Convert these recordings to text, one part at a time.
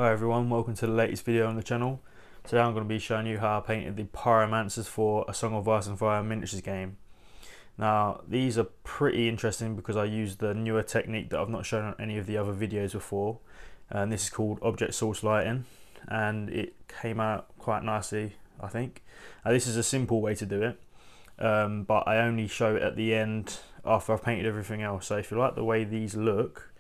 Hi everyone, welcome to the latest video on the channel. Today I'm going to be showing you how I painted the Pyromancers for A Song of Ice and Fire miniatures game. Now these are pretty interesting because I used the newer technique that I've not shown on any of the other videos before, and this is called object source lighting, and it came out quite nicely, I think. Now this is a simple way to do it, but I only show it at the end after I've painted everything else. So if you like the way these look,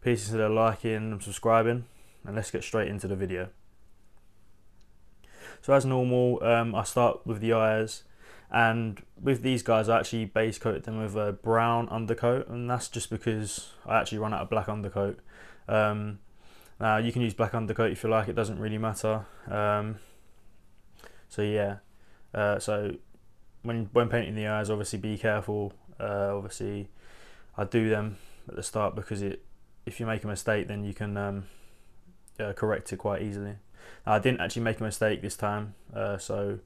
please consider liking and subscribing. And let's get straight into the video. So as normal, I start with the eyes, and with these guys I actually base coated them with a brown undercoat, and that's just because I actually run out of black undercoat. Now you can use black undercoat if you like, it doesn't really matter. So yeah, so when painting the eyes, obviously be careful. Obviously I do them at the start because if you make a mistake then you can correct it quite easily. I didn't actually make a mistake this time, so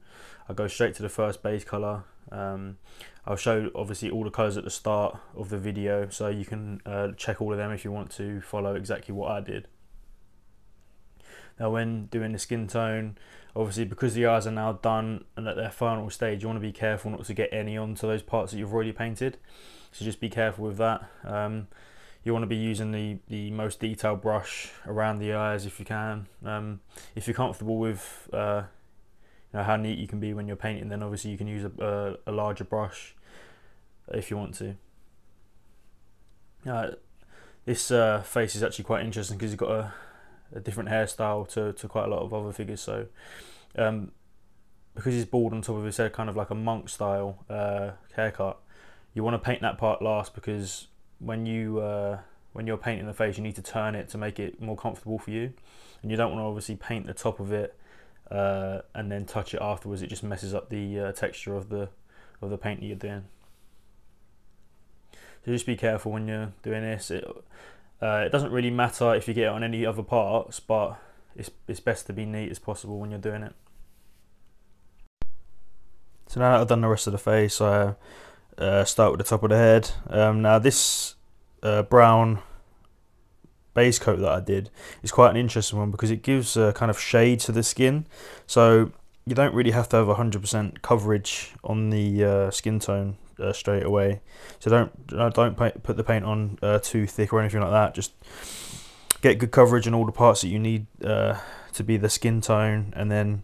I'll go straight to the first base colour. I'll show obviously all the colours at the start of the video, so you can check all of them if you want to follow exactly what I did. Now when doing the skin tone, obviously because the eyes are now done and at their final stage, you want to be careful not to get any onto those parts that you've already painted, so just be careful with that. You want to be using the most detailed brush around the eyes if you can. If you're comfortable with how neat you can be when you're painting, then obviously you can use a larger brush if you want to. This face is actually quite interesting because he's got a different hairstyle to quite a lot of other figures. So because he's bald on top of his head, kind of like a monk style haircut, you want to paint that part last, because when you're painting the face, you need to turn it to make it more comfortable for you, and you don't want to obviously paint the top of it and then touch it afterwards. It just messes up the texture of the paint that you're doing. So just be careful when you're doing this. It doesn't really matter if you get it on any other parts, but it's best to be neat as possible when you're doing it. So now that I've done the rest of the face, I start with the top of the head. Now this brown base coat that I did is quite an interesting one because it gives a kind of shade to the skin, so you don't really have to have 100% coverage on the skin tone straight away. So don't put the paint on too thick or anything like that. Just get good coverage on all the parts that you need to be the skin tone, and then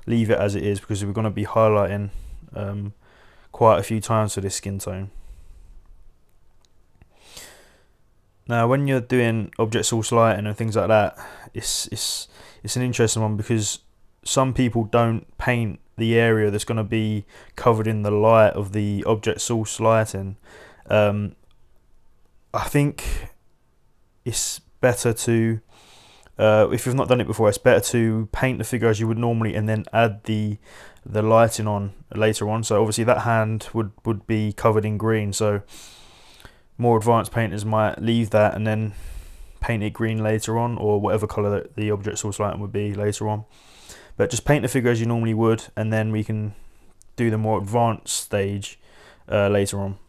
leave it as it is, because we're going to be highlighting quite a few times for this skin tone. Now when you're doing object source lighting and things like that, it's an interesting one, because some people don't paint the area that's going to be covered in the light of the object source lighting. I think it's better to, if you've not done it before, it's better to paint the figure as you would normally and then add the lighting on later on. So obviously that hand would be covered in green, so more advanced painters might leave that and then paint it green later on, or whatever colour the object source lighting would be later on. But just paint the figure as you normally would, and then we can do the more advanced stage later on.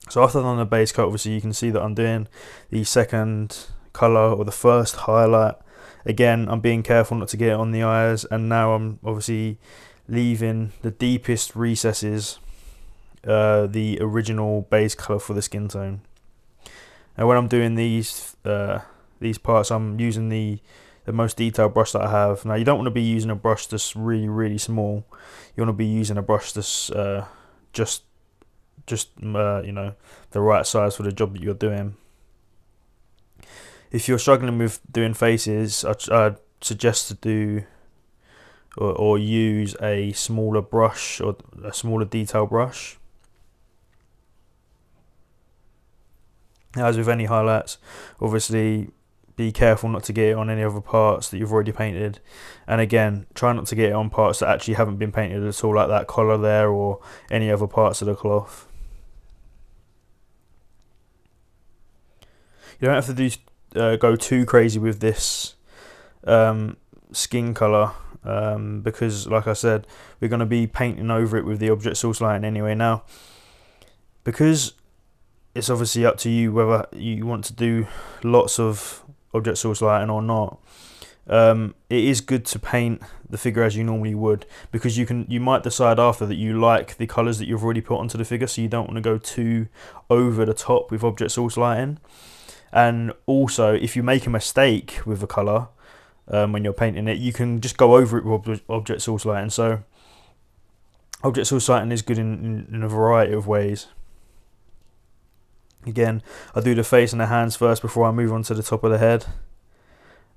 So after I've done the base coat, obviously you can see that I'm doing the second colour, or the first highlight. Again, I'm being careful not to get it on the eyes, and now I'm obviously leaving the deepest recesses the original base colour for the skin tone. And when I'm doing these parts, I'm using the most detailed brush that I have. Now you don't want to be using a brush that's really small. You want to be using a brush that's just you know, the right size for the job that you're doing. If you're struggling with doing faces, I'd suggest to do or use a smaller brush, or a smaller detail brush. As with any highlights, obviously be careful not to get it on any other parts that you've already painted, and again try not to get it on parts that actually haven't been painted at all, like that collar there or any other parts of the cloth. You don't have to go too crazy with this skin colour, because like I said, we're going to be painting over it with the object source lighting anyway. Now because it's obviously up to you whether you want to do lots of object source lighting or not, it is good to paint the figure as you normally would, because you might decide after that you like the colours that you've already put onto the figure, so you don't want to go too over the top with object source lighting. And also, if you make a mistake with a colour when you're painting it, you can just go over it with object source lighting. So object source lighting is good in a variety of ways. Again, I do the face and the hands first before I move on to the top of the head,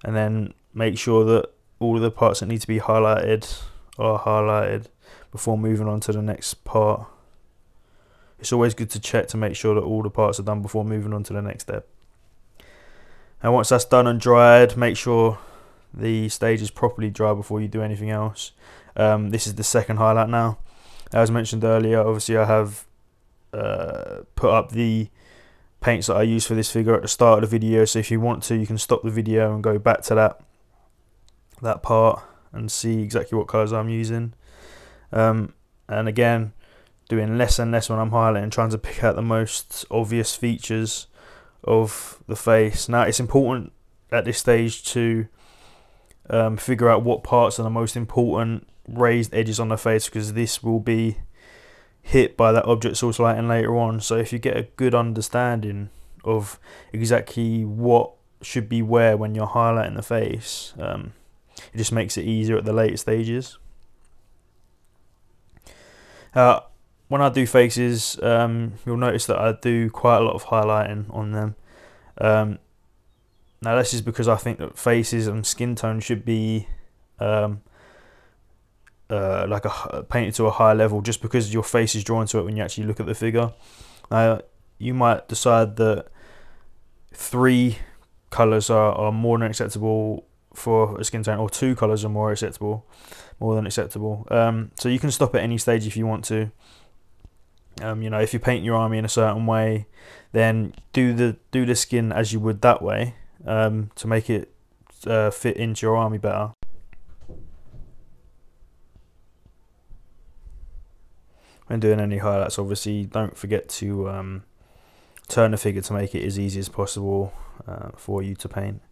and then make sure that all of the parts that need to be highlighted are highlighted before moving on to the next part. It's always good to check to make sure that all the parts are done before moving on to the next step. And once that's done and dried, make sure the stage is properly dry before you do anything else. This is the second highlight now. As mentioned earlier, obviously I have put up the paints that I use for this figure at the start of the video, so if you want to, you can stop the video and go back to that part and see exactly what colours I'm using. And again, doing less and less when I'm highlighting, trying to pick out the most obvious features of the face. Now, it's important at this stage to figure out what parts are the most important raised edges on the face, because this will be hit by that object source lighting later on. So if you get a good understanding of exactly what should be where when you're highlighting the face, it just makes it easier at the later stages. When I do faces, you'll notice that I do quite a lot of highlighting on them. Now this is because I think that faces and skin tone should be painted to a high level, just because your face is drawn to it when you actually look at the figure. You might decide that 3 colours are more than acceptable for a skin tone, or 2 colours are more than acceptable. So you can stop at any stage if you want to. You know, if you paint your army in a certain way, then do the skin as you would that way, to make it fit into your army better. When doing any highlights, obviously don't forget to turn the figure to make it as easy as possible for you to paint.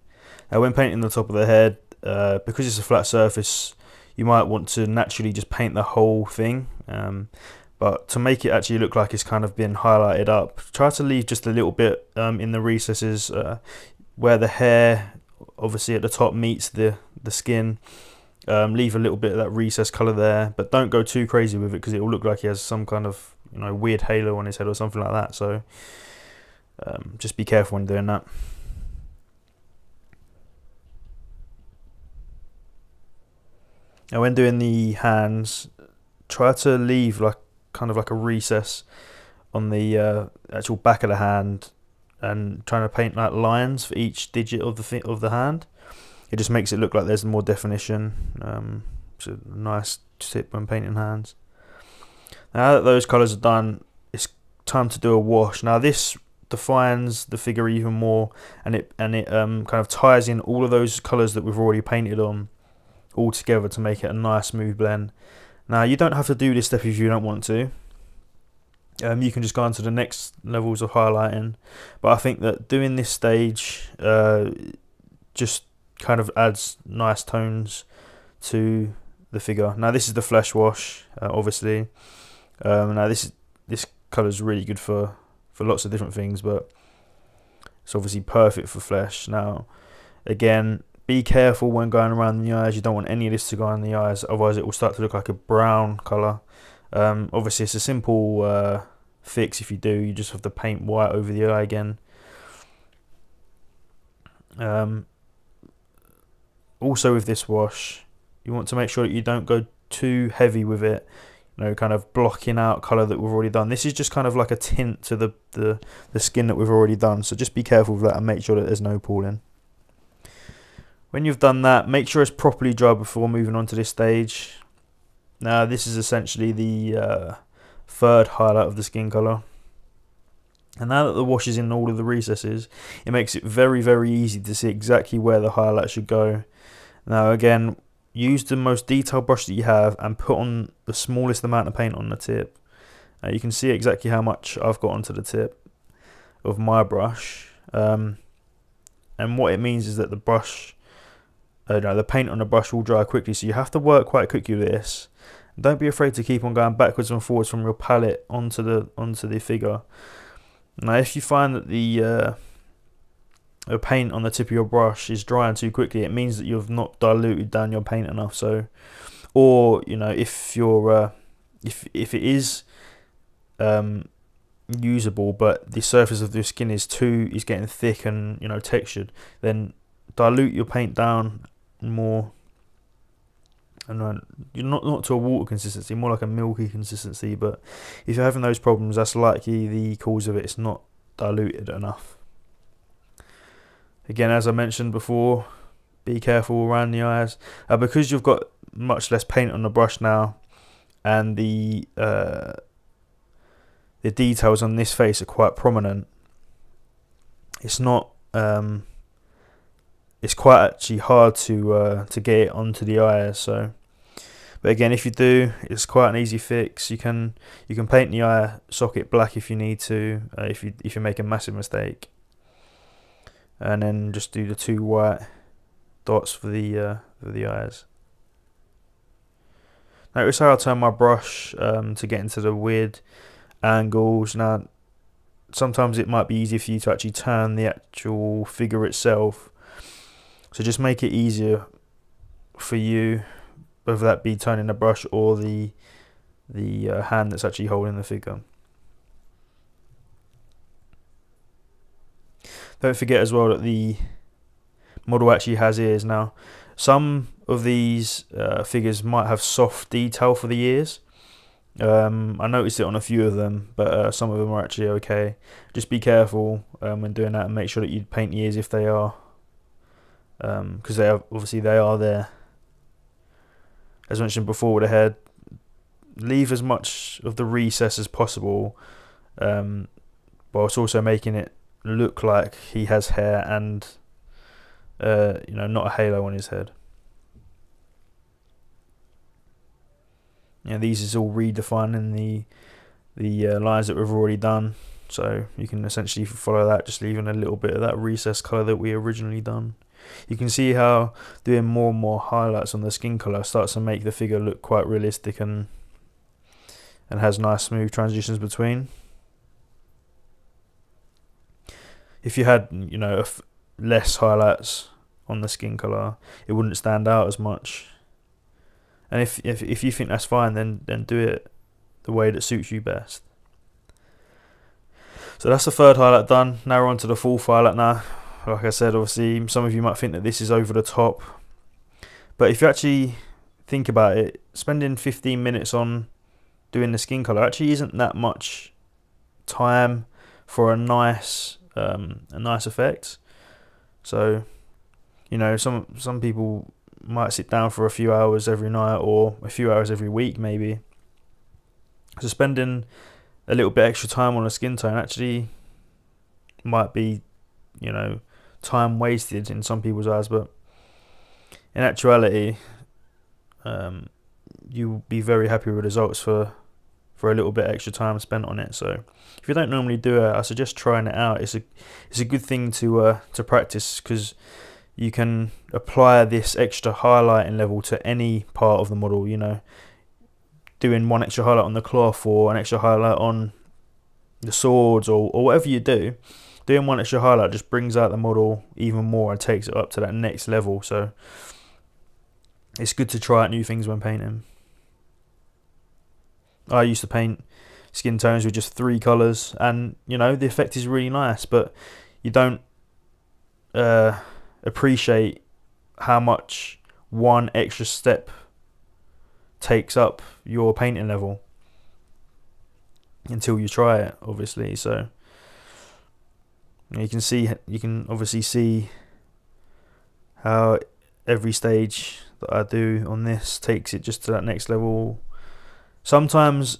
Now when painting the top of the head, because it's a flat surface, you might want to naturally just paint the whole thing, but to make it actually look like it's kind of been highlighted up, try to leave just a little bit in the recesses where the hair obviously at the top meets the skin. Leave a little bit of that recess colour there, but don't go too crazy with it, because it will look like he has some kind of, you know, weird halo on his head or something like that. So just be careful when doing that. Now when doing the hands, try to leave kind of like a recess on the actual back of the hand, and trying to paint like lines for each digit of the hand. It just makes it look like there's more definition. It's a nice tip when painting hands. Now that those colours are done, it's time to do a wash. Now this defines the figure even more, and it kind of ties in all of those colours that we've already painted on all together to make it a nice smooth blend. Now you don't have to do this step if you don't want to. You can just go on to the next levels of highlighting, but I think that doing this stage just kind of adds nice tones to the figure. Now this is the flesh wash, obviously. Now this colour is really good for lots of different things, but it's obviously perfect for flesh. Now again, be careful when going around the eyes. You don't want any of this to go on the eyes, otherwise it will start to look like a brown colour. Obviously it's a simple fix. If you do, you just have to paint white over the eye again. Also with this wash, you want to make sure that you don't go too heavy with it, you know, kind of blocking out colour that we've already done. This is just kind of like a tint to the skin that we've already done, so just be careful with that and make sure that there's no pooling. When you've done that, make sure it's properly dry before moving on to this stage. Now this is essentially the third highlight of the skin colour. And now that the wash is in all of the recesses, it makes it very, very easy to see exactly where the highlight should go. Now again, use the most detailed brush that you have and put on the smallest amount of paint on the tip. You can see exactly how much I've got onto the tip of my brush. And what it means is that the brush no, the paint on the brush will dry quickly, so you have to work quite quickly with this. Don't be afraid to keep on going backwards and forwards from your palette onto the figure. Now, if you find that the paint on the tip of your brush is drying too quickly, it means that you've not diluted down your paint enough. So, or you know, if you're if it is usable, but the surface of the skin is getting thick and, you know, textured, then dilute your paint down more, and you're not to a water consistency, more like a milky consistency. But if you're having those problems, that's likely the cause of it. It's not diluted enough. Again, as I mentioned before, be careful around the eyes, because you've got much less paint on the brush now, and the details on this face are quite prominent. It's not it's quite actually hard to get it onto the eyes. So, but again, if you do, it's quite an easy fix. You can paint the eye socket black if you need to, if you make a massive mistake, and then just do the 2 white dots for the eyes. Notice how I turn my brush to get into the weird angles. Now, sometimes it might be easier for you to actually turn the actual figure itself, so just make it easier for you, whether that be turning the brush or the hand that's actually holding the figure. Don't forget as well that the model actually has ears. Now, some of these figures might have soft detail for the ears. I noticed it on a few of them, but some of them are actually okay. Just be careful when doing that, and make sure that you paint the ears if they are, because obviously they are there. As mentioned before with the head, leave as much of the recess as possible, whilst also making it look like he has hair and you know, not a halo on his head. These is all redefining the lines that we've already done, so you can essentially follow that, just leaving a little bit of that recess colour that we originally done. You can see how doing more and more highlights on the skin colour starts to make the figure look quite realistic and has nice smooth transitions between. If you had, you know, less highlights on the skin colour, it wouldn't stand out as much. And if you think that's fine, then do it the way that suits you best. So that's the third highlight done. Now we're on to the fourth highlight now. Like I said, obviously some of you might think that this is over the top, but if you actually think about it, spending 15 minutes on doing the skin colour actually isn't that much time for a nice effect. So, you know, some people might sit down for a few hours every night, or a few hours every week maybe. So spending a little bit extra time on a skin tone actually might be, you know, time wasted in some people's eyes, but in actuality, you'll be very happy with results for a little bit extra time spent on it. So if you don't normally do it, I suggest trying it out. It's a good thing to practice, because you can apply this extra highlighting level to any part of the model. You know, doing one extra highlight on the cloth, or an extra highlight on the swords, or whatever you do, doing one extra highlight just brings out the model even more and takes it up to that next level. So it's good to try out new things when painting. I used to paint skin tones with just 3 colours, and you know, the effect is really nice, but you don't appreciate how much one extra step takes up your painting level until you try it, obviously. So you can obviously see how every stage that I do on this takes it just to that next level. Sometimes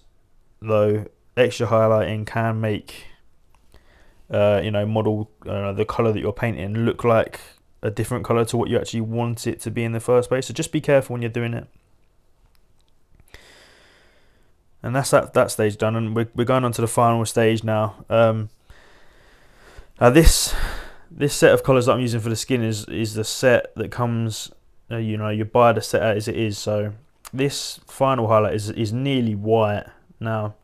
though, extra highlighting can make you know, model the colour that you're painting look like a different colour to what you actually want it to be in the first place. So just be careful when you're doing it. And that's that stage done, and we're going on to the final stage now. Now this set of colours that I'm using for the skin is the set that comes you know, you buy the set out as it is. So this final highlight is nearly white. Now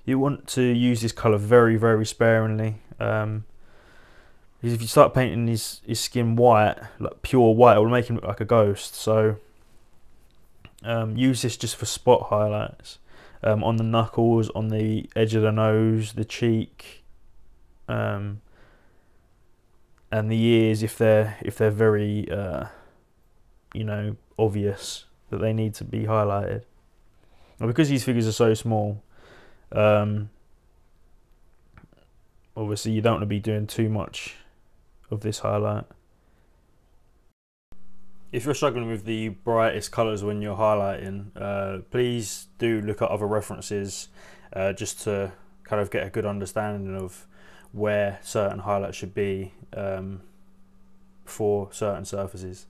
you want to use this colour very, very sparingly. Because if you start painting his skin white, like pure white, it will make him look like a ghost. So use this just for spot highlights, on the knuckles, on the edge of the nose, the cheek, and the ears if they're very you know, obvious that they need to be highlighted. Well, because these figures are so small, obviously you don't want to be doing too much of this highlight. If you're struggling with the brightest colours when you're highlighting, please do look at other references, just to kind of get a good understanding of where certain highlights should be for certain surfaces.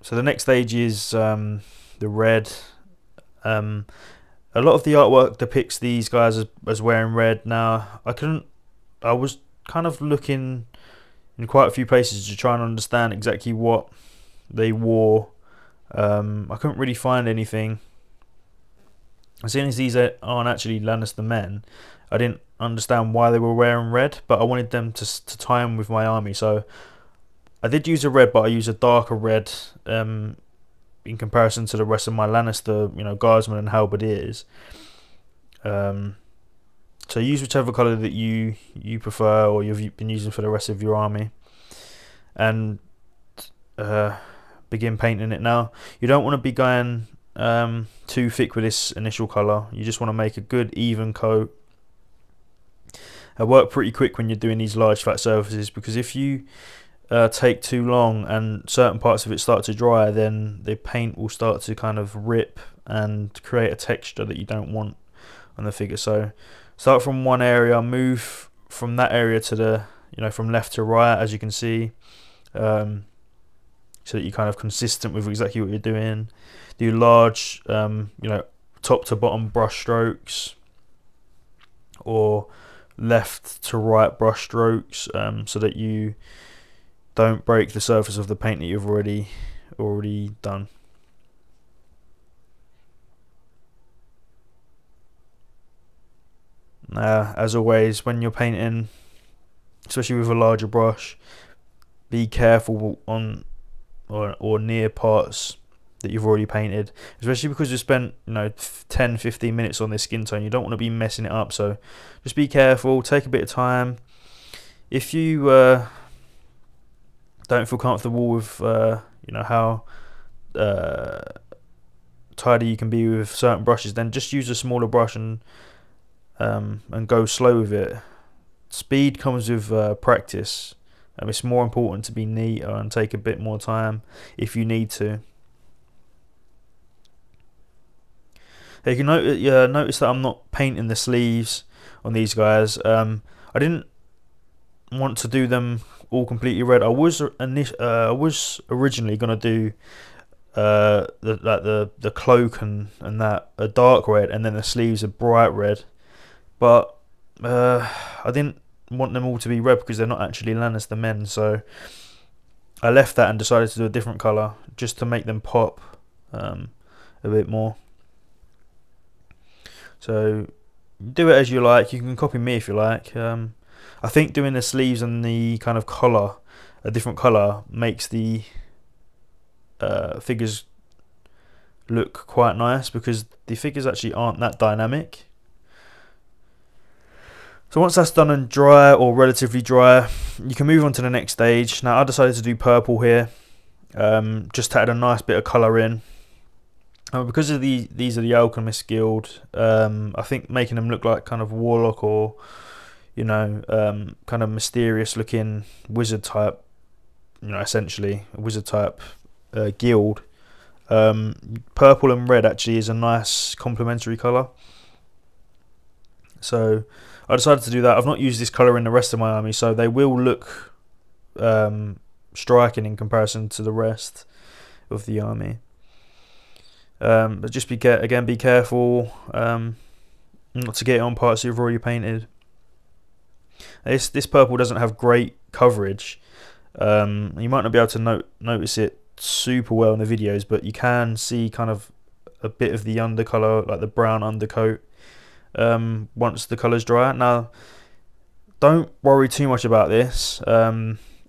So the next stage is the red. A lot of the artwork depicts these guys as wearing red. Now I was kind of looking in quite a few places to try and understand exactly what they wore. I couldn't really find anything. As soon as these aren't actually Lannister men, I didn't understand why they were wearing red, but I wanted them to tie them with my army. So I did use a red, but I used a darker red in comparison to the rest of my Lannister, you know, guardsmen and halberdiers. So use whichever colour that you prefer, or you've been using for the rest of your army, and begin painting it. Now you don't want to be going too thick with this initial colour. You just want to make a good even coat. I work pretty quick when you're doing these large flat surfaces, because if you take too long and certain parts of it start to dry, then the paint will start to kind of rip and create a texture that you don't want on the figure. So start from one area, move from that area to the, you know, from left to right, as you can see, so that you're kind of consistent with exactly what you're doing. Do large, you know, top to bottom brush strokes, or left to right brush strokes, so that you don't break the surface of the paint that you've already done. As always, when you're painting, especially with a larger brush, be careful on or near parts that you've already painted, especially because you spent, you know, 10-15 minutes on this skin tone. You don't want to be messing it up, so just be careful, take a bit of time. If you don't feel comfortable with you know, how tidy you can be with certain brushes, then just use a smaller brush and go slow with it. Speed comes with practice. It's more important to be neater and take a bit more time if you need to. You can notice that I'm not painting the sleeves on these guys. I didn't want to do them all completely red. I was originally gonna do the cloak and that a dark red, and then the sleeves a bright red, but I didn't want them all to be red because they're not actually Lannister men, so I left that and decided to do a different colour just to make them pop a bit more. So do it as you like. You can copy me if you like. I think doing the sleeves and the kind of collar, a different colour, makes the figures look quite nice, because the figures actually aren't that dynamic. So once that's done and dry, or relatively dry, you can move on to the next stage. Now I decided to do purple here, just to add a nice bit of colour in. Because of these are the Alchemist Guild, I think making them look like kind of warlock, or, you know, kind of mysterious looking wizard type, you know, essentially a wizard type guild. Purple and red actually is a nice complementary colour, so I decided to do that. I've not used this colour in the rest of my army, so they will look striking in comparison to the rest of the army. But just be careful not to get it on parts you've already painted. This purple doesn't have great coverage. You might not be able to notice it super well in the videos, but you can see kind of a bit of the undercolor, like the brown undercoat, once the color's dry. Now, don't worry too much about this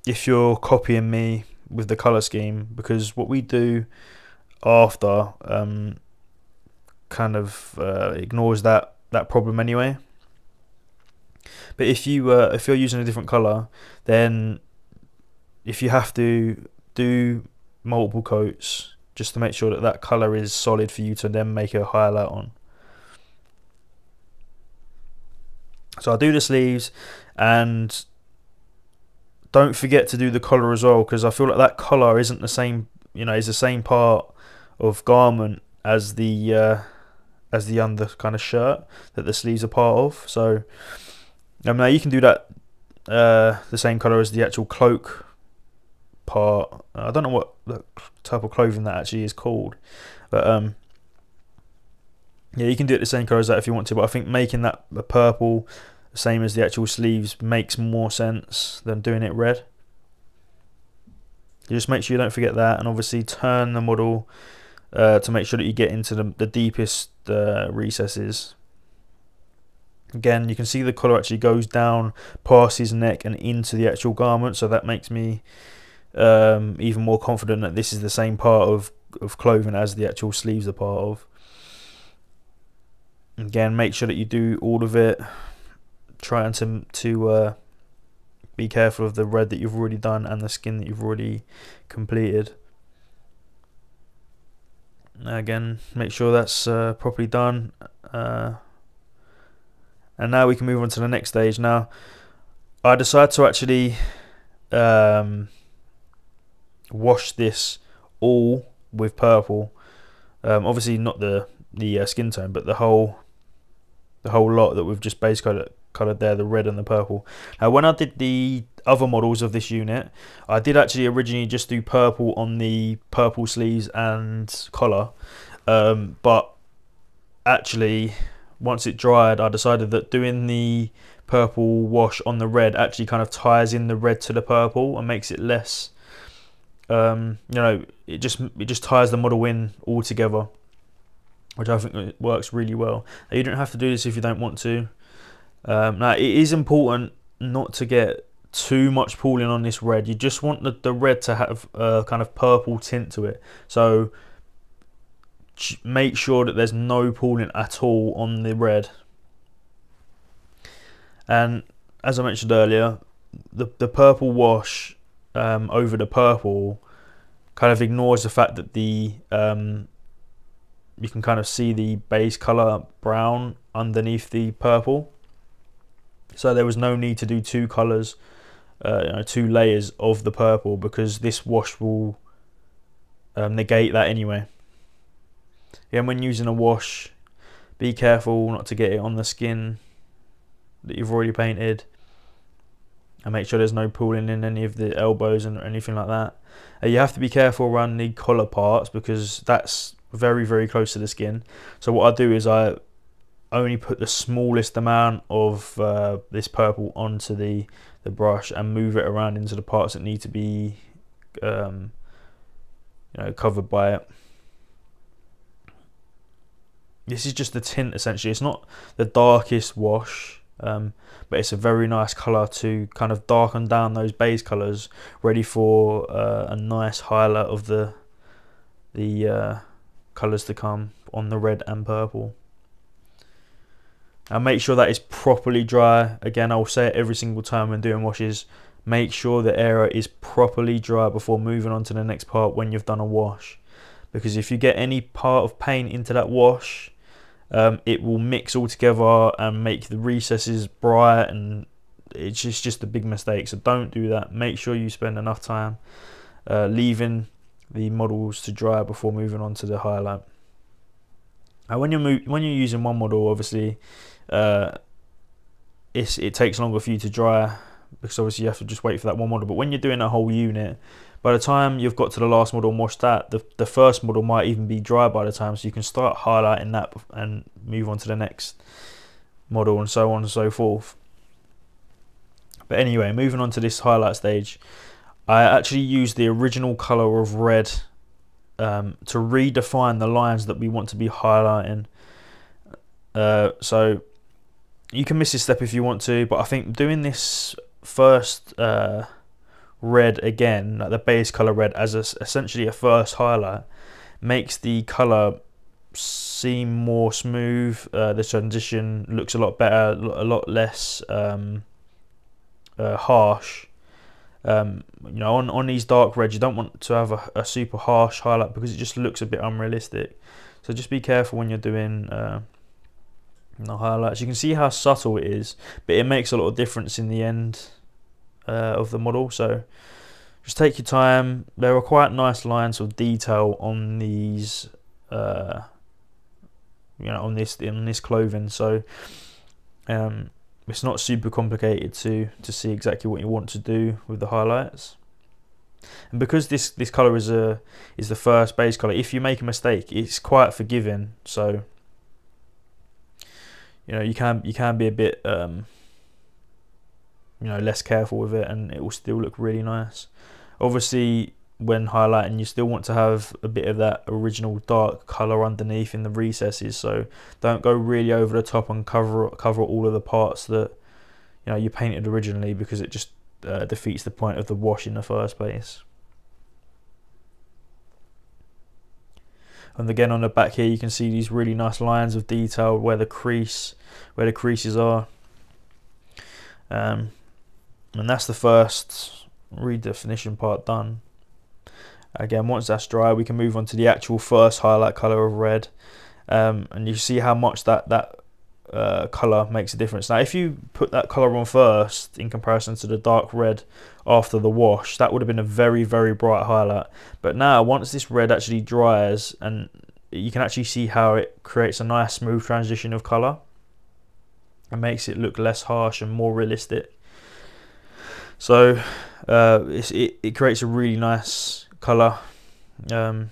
if you're copying me with the color scheme, because what we do after kind of ignores that problem anyway. But if you're using a different color, then if you have to do multiple coats just to make sure that color is solid for you to then make a highlight on. So I'll do the sleeves, and don't forget to do the collar as well, because I feel like that collar isn't the same, is the same part of garment as the under kind of shirt that the sleeves are part of. So now you can do that the same color as the actual cloak part. I don't know what type of clothing that actually is called, but yeah, you can do it the same color as that if you want to, but I think making that a purple the same as the actual sleeves makes more sense than doing it red. You just make sure you don't forget that, and obviously turn the model to make sure that you get into the deepest recesses. Again, you can see the collar actually goes down past his neck and into the actual garment, so that makes me even more confident that this is the same part of clothing as the actual sleeves are part of. Again, make sure that you do all of it, trying to be careful of the red that you've already done and the skin that you've already completed. Again, make sure that's properly done, and now we can move on to the next stage. Now I decided to actually wash this all with purple, obviously not the skin tone, but the whole lot that we've just base colored there, the red and the purple. Now when I did the other models of this unit, I did actually originally just do purple on the purple sleeves and collar, but actually once it dried, I decided that doing the purple wash on the red actually kind of ties in the red to the purple and makes it less it just ties the model in all together, which I think works really well. Now, you don't have to do this if you don't want to. Now it is important not to get too much pooling on this red. You just want the red to have a kind of purple tint to it, so make sure that there's no pooling at all on the red. And as I mentioned earlier, the purple wash over the purple kind of ignores the fact that the you can kind of see the base color brown underneath the purple, so there was no need to do two colors, two layers of the purple, because this wash will negate that anyway. Again, when using a wash, be careful not to get it on the skin that you've already painted, and make sure there's no pooling in any of the elbows and anything like that. You have to be careful around the collar parts, because that's very, very close to the skin. So what I do is I only put the smallest amount of this purple onto the brush and move it around into the parts that need to be covered by it. This is just the tint essentially. It's not the darkest wash, but it's a very nice colour to kind of darken down those base colours, ready for a nice highlight of the colours to come on the red and purple. And make sure that is properly dry. Again, I'll say it every single time when doing washes, make sure the area is properly dry before moving on to the next part when you've done a wash, because if you get any part of paint into that wash, it will mix all together and make the recesses bright, and it's just a big mistake. So don't do that. Make sure you spend enough time leaving the models to dry before moving on to the highlight. And when you're using one model, obviously it takes longer for you to dry because obviously you have to just wait for that one model. But when you're doing a whole unit, by the time you've got to the last model and washed that, the first model might even be dry by the time, so you can start highlighting that and move on to the next model and so on and so forth. But anyway, moving on to this highlight stage, I actually used the original color of red to redefine the lines that we want to be highlighting. So you can miss this step if you want to, but I think doing this first red again, like the base color red, as essentially a first highlight, makes the color seem more smooth. The transition looks a lot better, a lot less harsh. You know, on these dark reds, you don't want to have a super harsh highlight because it just looks a bit unrealistic. So just be careful when you're doing the highlights. You can see how subtle it is, but it makes a lot of difference in the end of the model. So just take your time. There are quite nice lines of detail on these, you know, on this clothing. So it's not super complicated to see exactly what you want to do with the highlights. And because this color is the first base color, if you make a mistake, it's quite forgiving. So you know, you can be a bit you know, less careful with it, and it will still look really nice. Obviously, when highlighting, you still want to have a bit of that original dark color underneath in the recesses, so don't go really over the top and cover all of the parts that, you know, you painted originally, because it just defeats the point of the wash in the first place. And again, on the back here, you can see these really nice lines of detail where the creases are, and that's the first redefinition part done. Again, once that's dry, we can move on to the actual first highlight color of red, and you see how much that color makes a difference. Now, if you put that color on first in comparison to the dark red after the wash, that would have been a very, very bright highlight. But now, once this red actually dries, and you can actually see how it creates a nice smooth transition of color, it makes it look less harsh and more realistic. So it creates a really nice color. So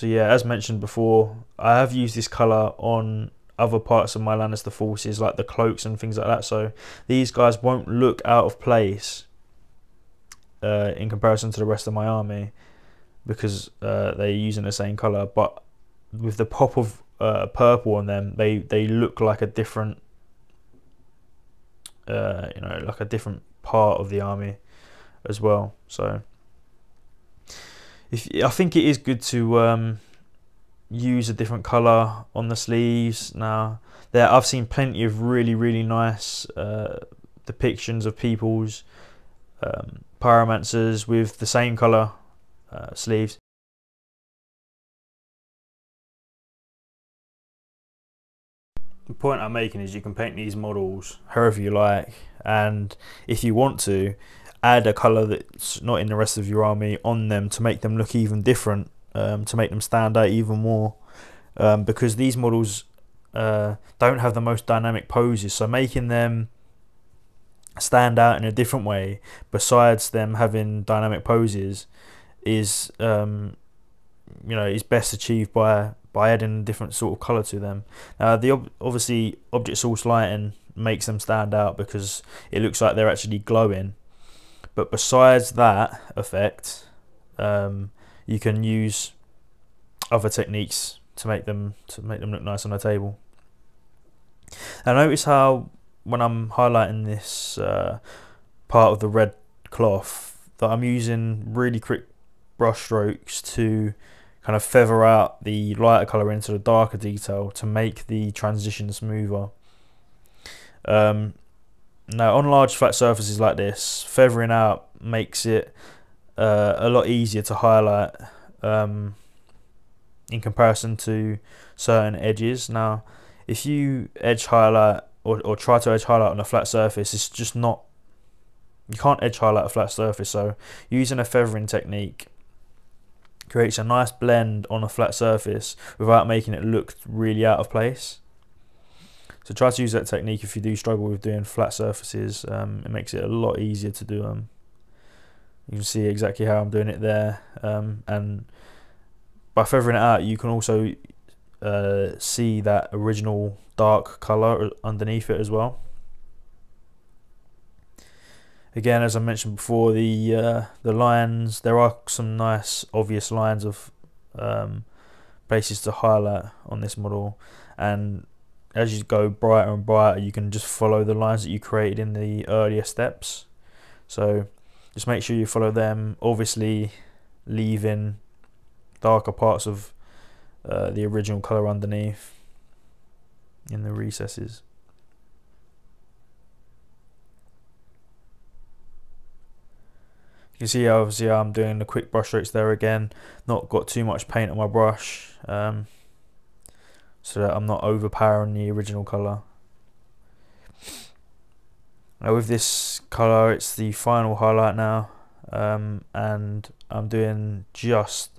yeah, as mentioned before, I have used this color on other parts of my Lannister forces, like the cloaks and things like that, so these guys won't look out of place in comparison to the rest of my army, because they're using the same color. But with the pop of purple on them, they look like a different you know, like a different part of the army as well. So I think it is good to use a different color on the sleeves. Now, I've seen plenty of really nice depictions of people's pyromancers with the same color sleeves. The point I'm making is you can paint these models however you like, and if you want to, add a colour that's not in the rest of your army on them to make them look even different, to make them stand out even more, because these models don't have the most dynamic poses, so making them stand out in a different way besides them having dynamic poses is you know, is best achieved by adding a different sort of colour to them. Obviously object source lighting makes them stand out because it looks like they're actually glowing, but besides that effect, you can use other techniques to make them look nice on the table. Now notice how when I'm highlighting this part of the red cloth that I'm using really quick brush strokes to kind of feather out the lighter colour into the darker detail to make the transition smoother. Now on large flat surfaces like this, feathering out makes it a lot easier to highlight in comparison to certain edges. Now if you edge highlight or try to edge highlight on a flat surface, it's just not, you can't edge highlight a flat surface, so using a feathering technique creates a nice blend on a flat surface without making it look really out of place. So try to use that technique if you do struggle with doing flat surfaces. It makes it a lot easier to do them. You can see exactly how I'm doing it there, and by feathering it out you can also see that original dark colour underneath it as well. Again, as I mentioned before, the lines, there are some nice obvious lines of places to highlight on this model, and as you go brighter and brighter you can just follow the lines that you created in the earlier steps. So just make sure you follow them, obviously leaving darker parts of the original colour underneath in the recesses. You can see obviously I'm doing the quick brush strokes there again, not got too much paint on my brush, so that I'm not overpowering the original colour. Now with this colour it's the final highlight now, and I'm doing just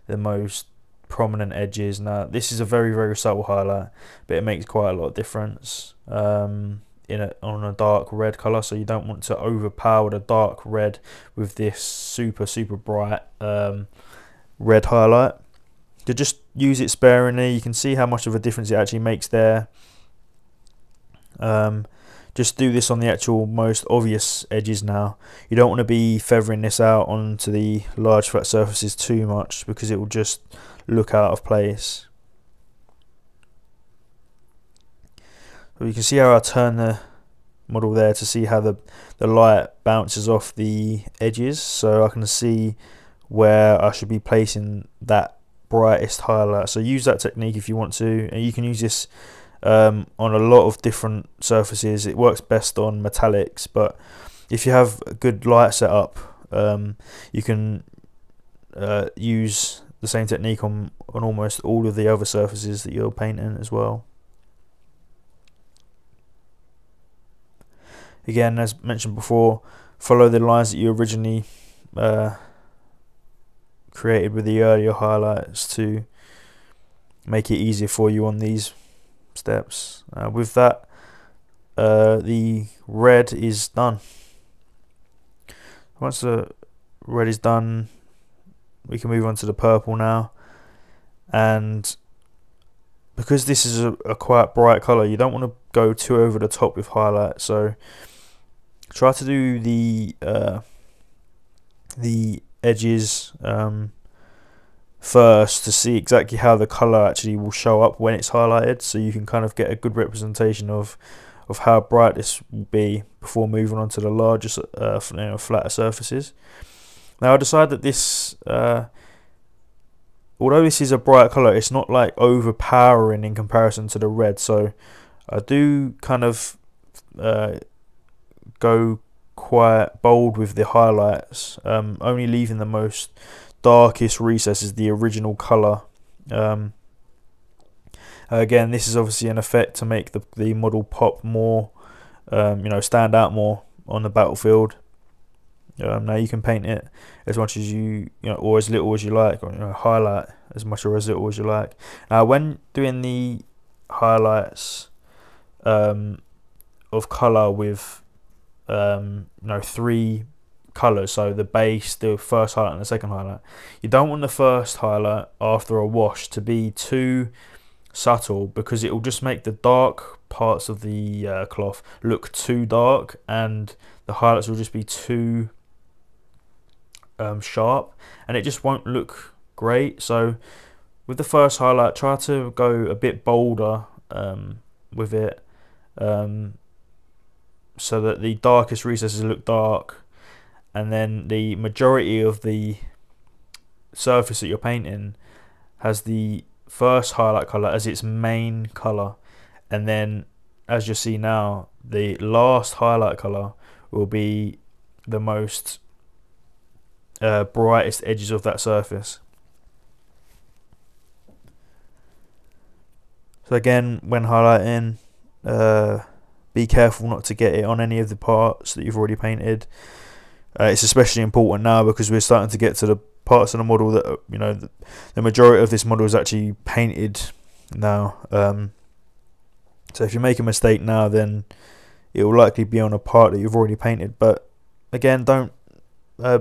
the most prominent edges. Now this is a very subtle highlight, but it makes quite a lot of difference on a dark red colour, so you don't want to overpower the dark red with this super bright red highlight. To just use it sparingly. You can see how much of a difference it actually makes there. Just do this on the actual most obvious edges now. You don't want to be feathering this out onto the large flat surfaces too much, because it will just look out of place. So you can see how I turn the model there to see how the light bounces off the edges, so I can see where I should be placing that brightest highlight. So use that technique if you want to, and you can use this on a lot of different surfaces. It works best on metallics, but if you have a good light setup, you can use the same technique on almost all of the other surfaces that you're painting as well. Again, as mentioned before, follow the lines that you originally created with the earlier highlights to make it easier for you on these steps. With that, the red is done. Once the red is done, we can move on to the purple now, and because this is a quite bright colour, you don't want to go too over the top with highlight, so try to do the edges first to see exactly how the colour actually will show up when it's highlighted, so you can kind of get a good representation of how bright this will be before moving on to the larger flatter surfaces. Now I decided that this, although this is a bright colour, it's not like overpowering in comparison to the red, so I do kind of go quite bold with the highlights, only leaving the most darkest recesses the original colour. Again, this is obviously an effect to make the model pop more, stand out more on the battlefield. Now you can paint it as much as or as little as you like, or highlight as much or as little as you like. Now when doing the highlights of colour with three colours, so the base, the first highlight and the second highlight, you don't want the first highlight after a wash to be too subtle, because it will just make the dark parts of the cloth look too dark, and the highlights will just be too sharp, and it just won't look great. So with the first highlight, try to go a bit bolder with it, so that the darkest recesses look dark, and then the majority of the surface that you're painting has the first highlight colour as its main colour, and then as you see now, the last highlight colour will be the most brightest edges of that surface. So again, when highlighting, be careful not to get it on any of the parts that you've already painted. It's especially important now because we're starting to get to the parts of the model that the majority of this model is actually painted now. So if you make a mistake now, then it will likely be on a part that you've already painted. But again, don't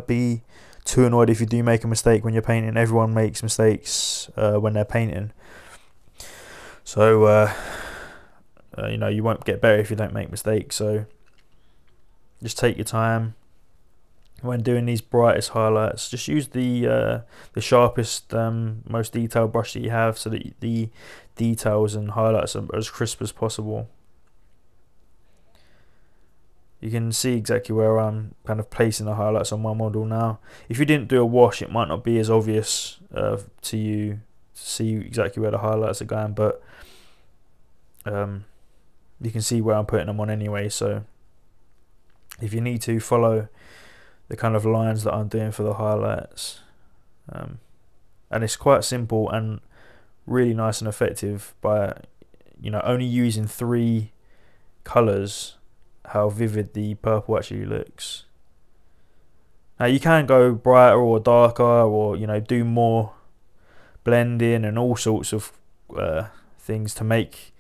be too annoyed if you do make a mistake when you're painting. Everyone makes mistakes when they're painting. So you know, you won't get better if you don't make mistakes. So just take your time when doing these brightest highlights. Just use the sharpest, most detailed brush that you have, so that the details and highlights are as crisp as possible. You can see exactly where I'm kind of placing the highlights on my model now. If you didn't do a wash, it might not be as obvious to you to see exactly where the highlights are going, but you can see where I'm putting them on anyway. So if you need to, follow the kind of lines that I'm doing for the highlights, and it's quite simple and really nice and effective by, you know, only using 3 colours, how vivid the purple actually looks. Now you can go brighter or darker, or, you know, do more blending and all sorts of things to make,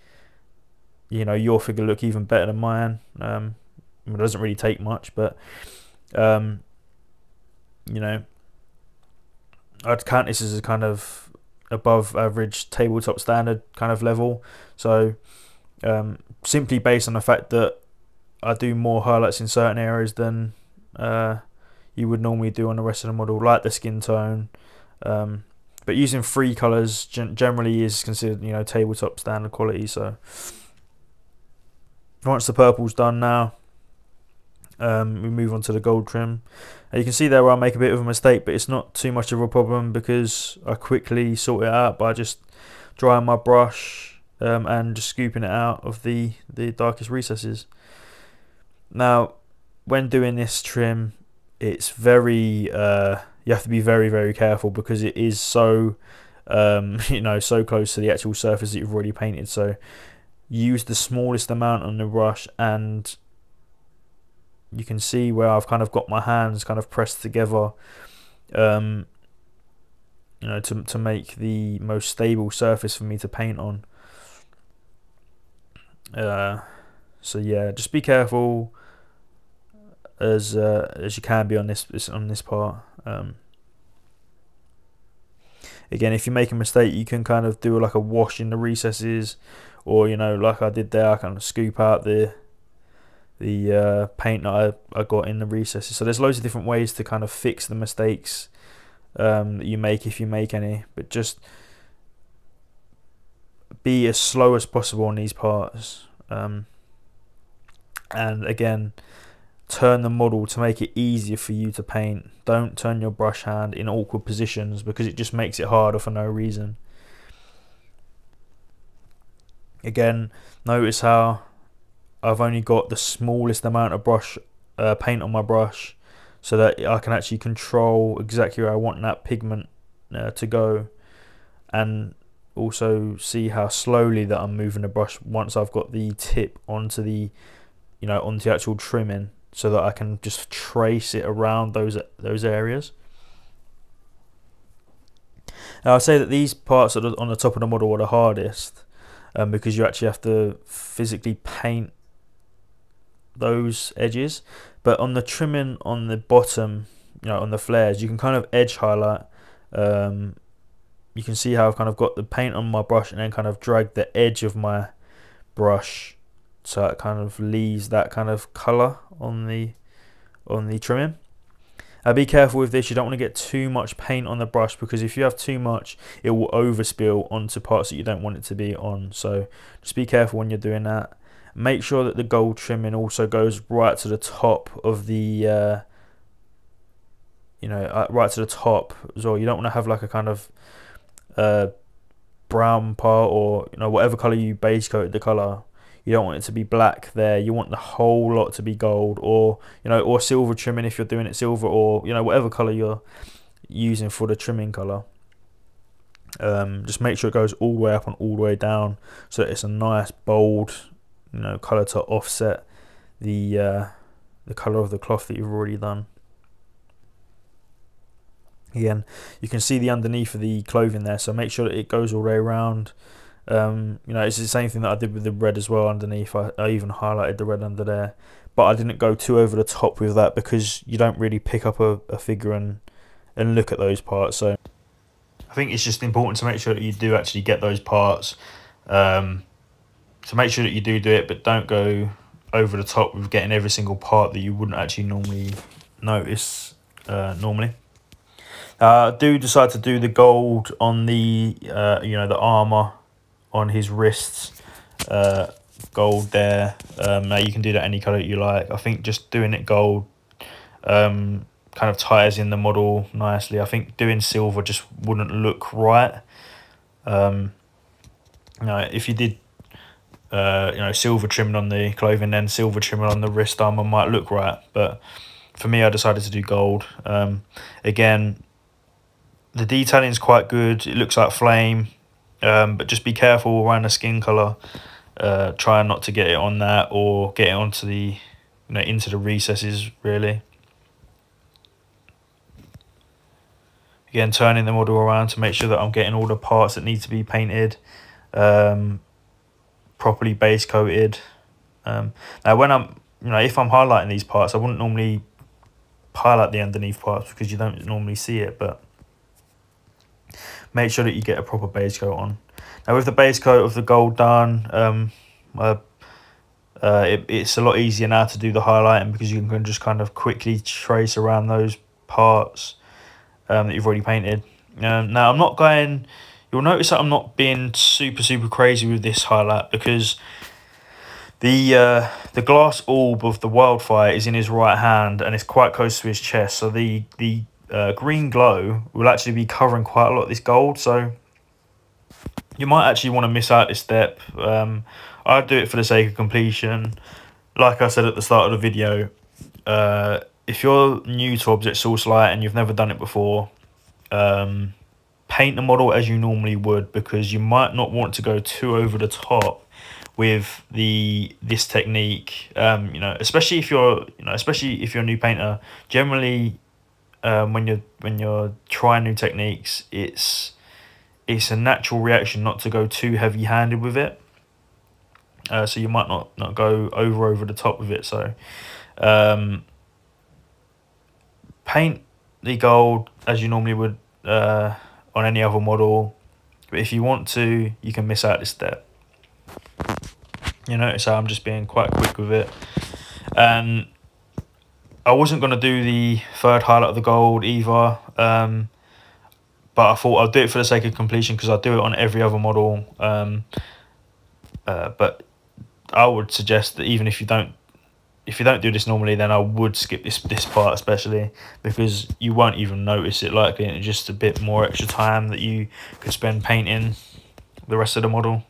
you know, your figure look even better than mine. It doesn't really take much, but you know, I'd count this as a kind of above average tabletop standard kind of level. So simply based on the fact that I do more highlights in certain areas than you would normally do on the rest of the model, like the skin tone. But using 3 colours generally is considered, you know, tabletop standard quality. So once the purple's done now, we move on to the gold trim. You can see there where I make a bit of a mistake, but it's not too much of a problem because I quickly sort it out by just drying my brush and just scooping it out of the darkest recesses. Now, when doing this trim, it's very you have to be very, very careful because it is so you know, so close to the actual surface that you've already painted. So use the smallest amount on the brush, and you can see where I've kind of got my hands kind of pressed together, you know, to make the most stable surface for me to paint on. So yeah, just be careful as you can be on this part. Again, if you make a mistake, you can kind of do like a wash in the recesses, or, you know, like I did there, I kind of scoop out the paint that I got in the recesses. So there's loads of different ways to kind of fix the mistakes that you make, if you make any, but just be as slow as possible on these parts, and again, turn the model to make it easier for you to paint. Don't turn your brush hand in awkward positions because it just makes it harder for no reason. Again, notice how I've only got the smallest amount of brush paint on my brush, so that I can actually control exactly where I want that pigment to go, and also see how slowly that I'm moving the brush once I've got the tip onto the, you know, onto the actual trimming, so that I can just trace it around those areas. Now, I'd say that these parts on the top of the model are the hardest, because you actually have to physically paint those edges. But on the trimming on the bottom, you know, on the flares, you can kind of edge highlight. You can see how I've kind of got the paint on my brush and then kind of drag the edge of my brush, so it kind of leaves that kind of colour on the trimming. Be careful with this. You don't want to get too much paint on the brush, because if you have too much, it will overspill onto parts that you don't want it to be on. So just be careful when you're doing that. Make sure that the gold trimming also goes right to the top of the you know, right to the top as well. You don't want to have like a kind of brown part, or, you know, whatever colour you base coat the colour. You don't want it to be black there. You want the whole lot to be gold, or, you know, or silver trimming if you're doing it silver, or, you know, whatever colour you're using for the trimming colour. Just make sure it goes all the way up and all the way down, so that it's a nice bold, you know, colour to offset the colour of the cloth that you've already done. Again, you can see the underneath of the clothing there, so make sure that it goes all the way around, You know, it's the same thing that I did with the red as well underneath. I even highlighted the red under there, but I didn't go too over the top with that because you don't really pick up a figure and look at those parts. So I think it's just important to make sure that you do actually get those parts. So make sure that you do it, but don't go over the top with getting every single part that you wouldn't actually normally notice normally. I do decide to do the gold on the you know, the armor on his wrists, gold there. Now you can do that any color that you like. I think just doing it gold kind of ties in the model nicely. I think doing silver just wouldn't look right. You know, if you did you know, silver trimming on the clothing, then silver trimming on the wrist armor might look right, but for me, I decided to do gold. Again, the detailing is quite good. It looks like flame, but just be careful around the skin color. Try not to get it on that or get it onto the, you know, into the recesses really. Again, turning the model around to make sure that I'm getting all the parts that need to be painted, properly base coated. Now when I'm, you know, if I'm highlighting these parts, I wouldn't normally highlight the underneath parts because you don't normally see it, but make sure that you get a proper base coat on. Now with the base coat of the gold done, it's a lot easier now to do the highlighting because you can just kind of quickly trace around those parts that you've already painted. Now I'm not going, you'll notice that I'm not being super crazy with this highlight because the glass orb of the wildfire is in his right hand and it's quite close to his chest, so the green glow will actually be covering quite a lot of this gold, so you might actually want to miss out this step. I'd do it for the sake of completion. Like I said at the start of the video, if you're new to object source light and you've never done it before, paint the model as you normally would, because you might not want to go too over the top with this technique. You know, especially if you're a new painter. Generally, when you're trying new techniques, it's a natural reaction not to go too heavy handed with it. So you might not go over the top with it. So paint the gold as you normally would on any other model, but if you want to, you can miss out this step. You notice how I'm just being quite quick with it, and I wasn't going to do the third highlight of the gold either, but I thought I'll do it for the sake of completion because I'll do it on every other model. But I would suggest that even if you don't do this normally, then I would skip this part especially, because you won't even notice it likely, and it's just a bit more extra time that you could spend painting the rest of the model.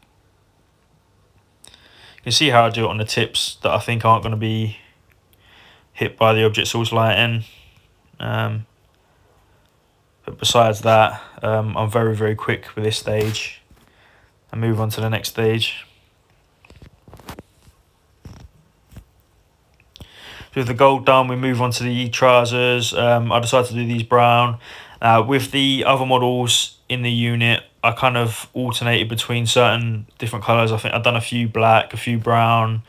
You can see how I do it on the tips that I think aren't going to be hit by the object source lighting. But besides that, I'm very quick with this stage and move on to the next stage. So with the gold done, we move on to the trousers. I decided to do these brown. With the other models in the unit, I kind of alternated between certain different colours. I think I've done a few black, a few brown,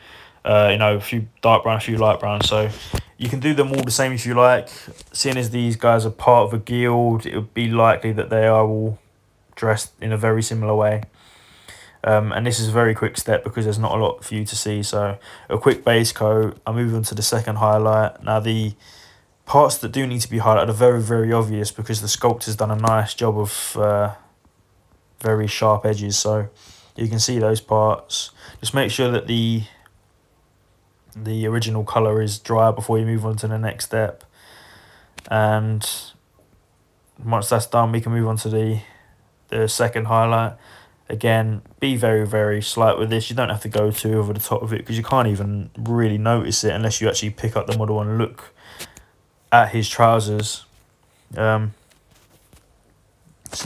you know, a few dark brown, a few light brown. So you can do them all the same if you like. Seeing as these guys are part of a guild, it would be likely that they are all dressed in a very similar way. And this is a very quick step because there's not a lot for you to see. So a quick base coat. I move on to the second highlight. Now the parts that do need to be highlighted are very obvious because the sculptor's done a nice job of very sharp edges. So you can see those parts. Just make sure that the original colour is dry before you move on to the next step. And once that's done, we can move on to the second highlight. Again, be very slight with this. You don't have to go too over the top of it because you can't even really notice it unless you actually pick up the model and look at his trousers. So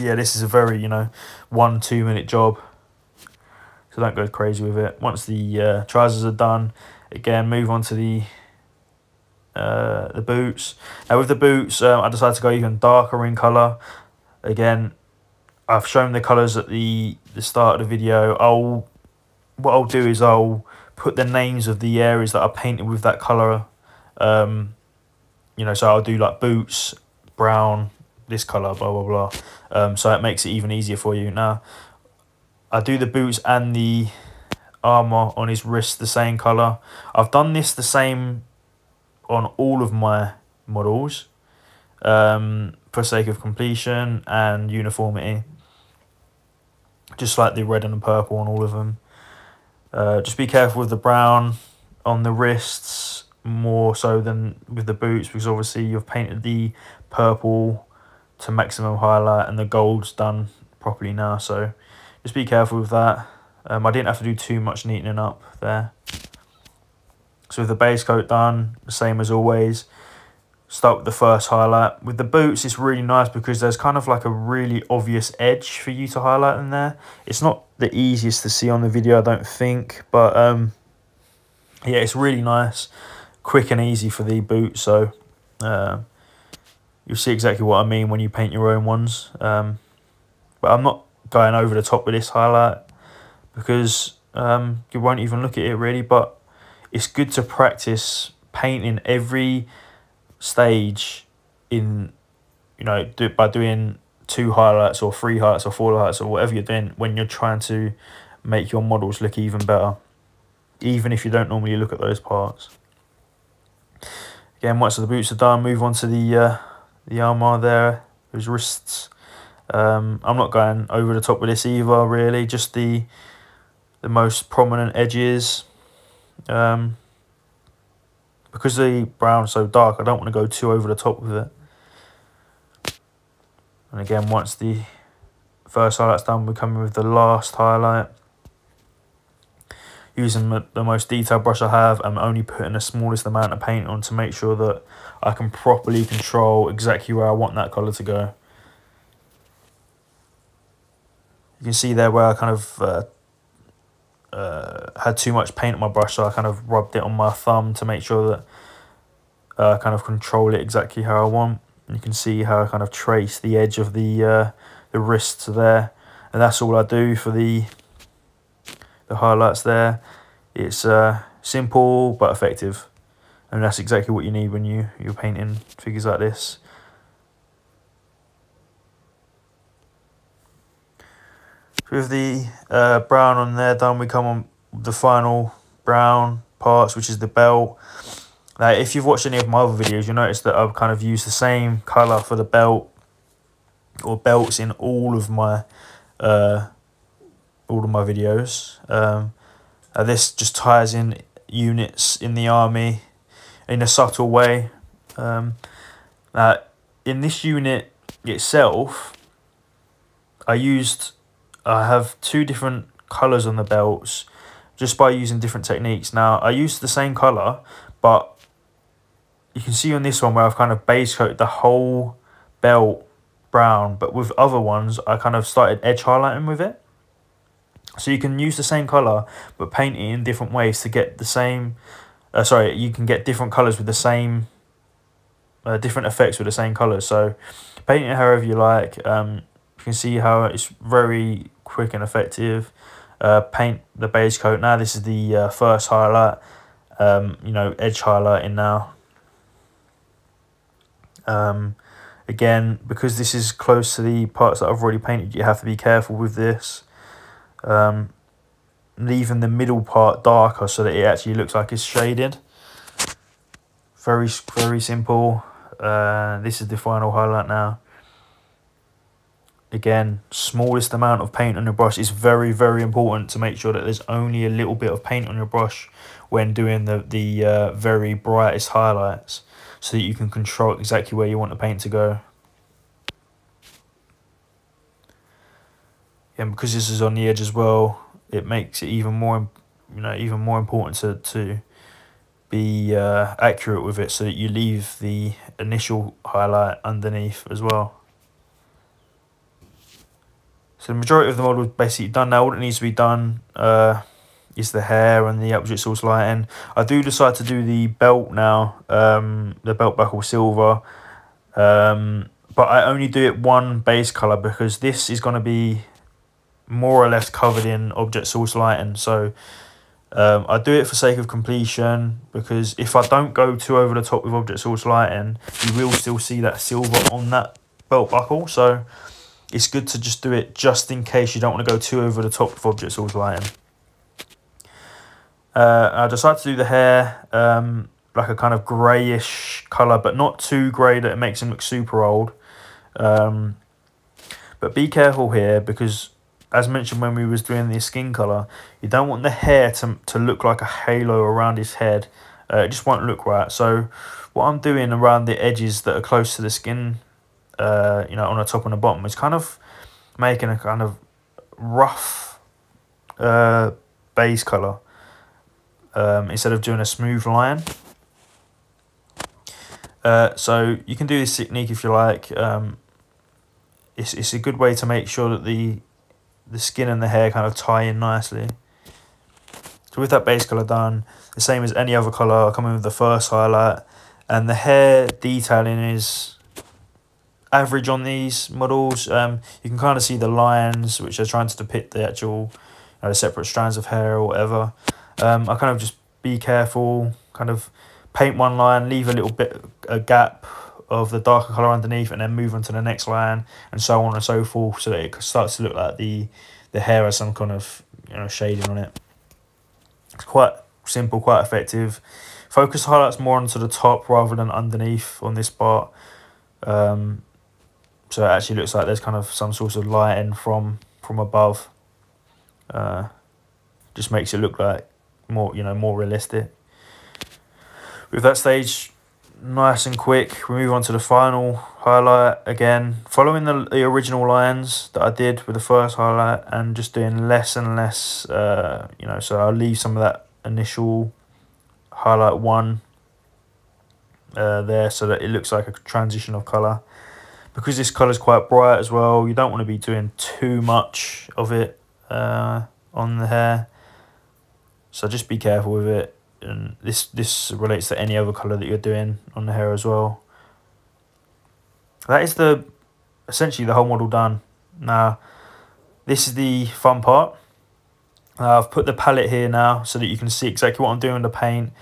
yeah, this is a very, you know, 1-2 minute job. So don't go crazy with it. Once the trousers are done, again, move on to the boots. Now with the boots, I decided to go even darker in colour. Again, I've shown the colours at the start of the video. What I'll do is I'll put the names of the areas that are painted with that colour. You know, so I'll do like boots, brown, this colour, blah, blah, blah. So it makes it even easier for you. Now, I do the boots and the armour on his wrist the same colour. I've done this the same on all of my models, for sake of completion and uniformity. Just like the red and the purple on all of them. Just be careful with the brown on the wrists more so than with the boots, because obviously you've painted the purple to maximum highlight and the gold's done properly now, so just be careful with that. I didn't have to do too much neatening up there. So with the base coat done, the same as always, start with the first highlight. With the boots, it's really nice because there's kind of like a really obvious edge for you to highlight in there. It's not the easiest to see on the video, I don't think, but yeah, it's really nice, quick and easy for the boot. So you'll see exactly what I mean when you paint your own ones. But I'm not going over the top with this highlight because you won't even look at it really, but it's good to practice painting every stage in, you know, by doing 2 highlights or 3 highlights or 4 highlights or whatever you're doing when you're trying to make your models look even better, even if you don't normally look at those parts. Again, once the boots are done, move on to the armour there, his wrists. I'm not going over the top with this either, really, just the most prominent edges. Because the brown's so dark, I don't want to go too over the top with it. And again, once the first highlight's done, we come in with the last highlight. Using the most detailed brush I have, I'm only putting the smallest amount of paint on to make sure that I can properly control exactly where I want that colour to go. You can see there where I kind of had too much paint on my brush, so I kind of rubbed it on my thumb to make sure that I kind of control it exactly how I want. And you can see how I kind of trace the edge of the wrists there, and that's all I do for the highlights there. It's simple but effective, and that's exactly what you need when you're painting figures like this. With the brown on there done, we come on the final brown parts, which is the belt. Now, if you've watched any of my other videos, you'll notice that I've kind of used the same colour for the belt, or belts, in all of my videos. This just ties in units in the army in a subtle way. In this unit itself, I have 2 different colours on the belts just by using different techniques. Now, I used the same colour, but you can see on this one where I've kind of base coated the whole belt brown, but with other ones, I kind of started edge highlighting with it. So you can use the same colour, but paint it in different ways to get the same... you can get different colours with the same... different effects with the same colours. So paint it however you like. You can see how it's very quick and effective. Paint the base coat. Now this is the first highlight. You know, edge highlighting now. Again, because this is close to the parts that I've already painted, you have to be careful with this. Leaving the middle part darker so that it actually looks like it's shaded. Very simple. This is the final highlight now. Again, smallest amount of paint on your brush is very important to make sure that there's only a little bit of paint on your brush when doing the very brightest highlights, so that you can control exactly where you want the paint to go. And because this is on the edge as well, it makes it even more, even more important to be accurate with it, so that you leave the initial highlight underneath as well. So the majority of the model is basically done now. All that needs to be done is the hair and the object source lighting. I do decide to do the belt now, the belt buckle silver, but I only do it one base color because this is going to be more or less covered in object source lighting. So I do it for sake of completion, because if I don't go too over the top with object source lighting, you will still see that silver on that belt buckle. So it's good to just do it just in case you don't want to go too over the top with object source lighting. I decided to do the hair like a kind of greyish colour, but not too grey that it makes him look super old. But be careful here, because as mentioned when we was doing the skin colour, you don't want the hair to look like a halo around his head. It just won't look right. So what I'm doing around the edges that are close to the skin, you know, on the top and the bottom, is kind of making a kind of rough base colour instead of doing a smooth line. So you can do this technique if you like. It's a good way to make sure that the skin and the hair kind of tie in nicely. So with that base colour done, the same as any other colour, I'll come in with the first highlight. And the hair detailing is average on these models. You can kind of see the lines which are trying to depict the actual separate strands of hair or whatever. I kind of just be careful, kind of paint one line, leave a little bit, a gap of the darker colour underneath, and then move on to the next line, and so on and so forth, so that it starts to look like the hair has some kind of shading on it. It's quite simple, quite effective. Focus highlights more onto the top rather than underneath on this part, so it actually looks like there's kind of some sort of lighting from above. Just makes it look like more more realistic. With that stage nice and quick, we move on to the final highlight, again following the original lines that I did with the first highlight, and just doing less and less, so I'll leave some of that initial highlight one there, so that it looks like a transition of colour. Because this colour is quite bright as well, you don't want to be doing too much of it on the hair, so just be careful with it. And this relates to any other colour that you're doing on the hair as well. That is essentially the whole model done. Now this is the fun part. I've put the palette here now so that you can see exactly what I'm doing with the paint.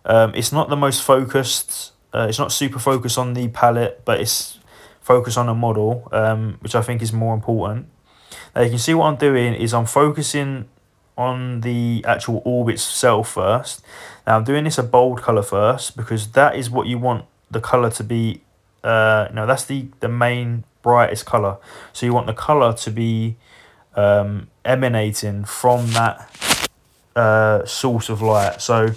It's not the most focused, it's not super focused on the palette, but it's focused on the model, which I think is more important. Now you can see what I'm doing is I'm focusing on the actual orb itself first. Now I'm doing this a bold colour first, because that is what you want the colour to be. That's the main brightest colour, so you want the colour to be emanating from that source of light. So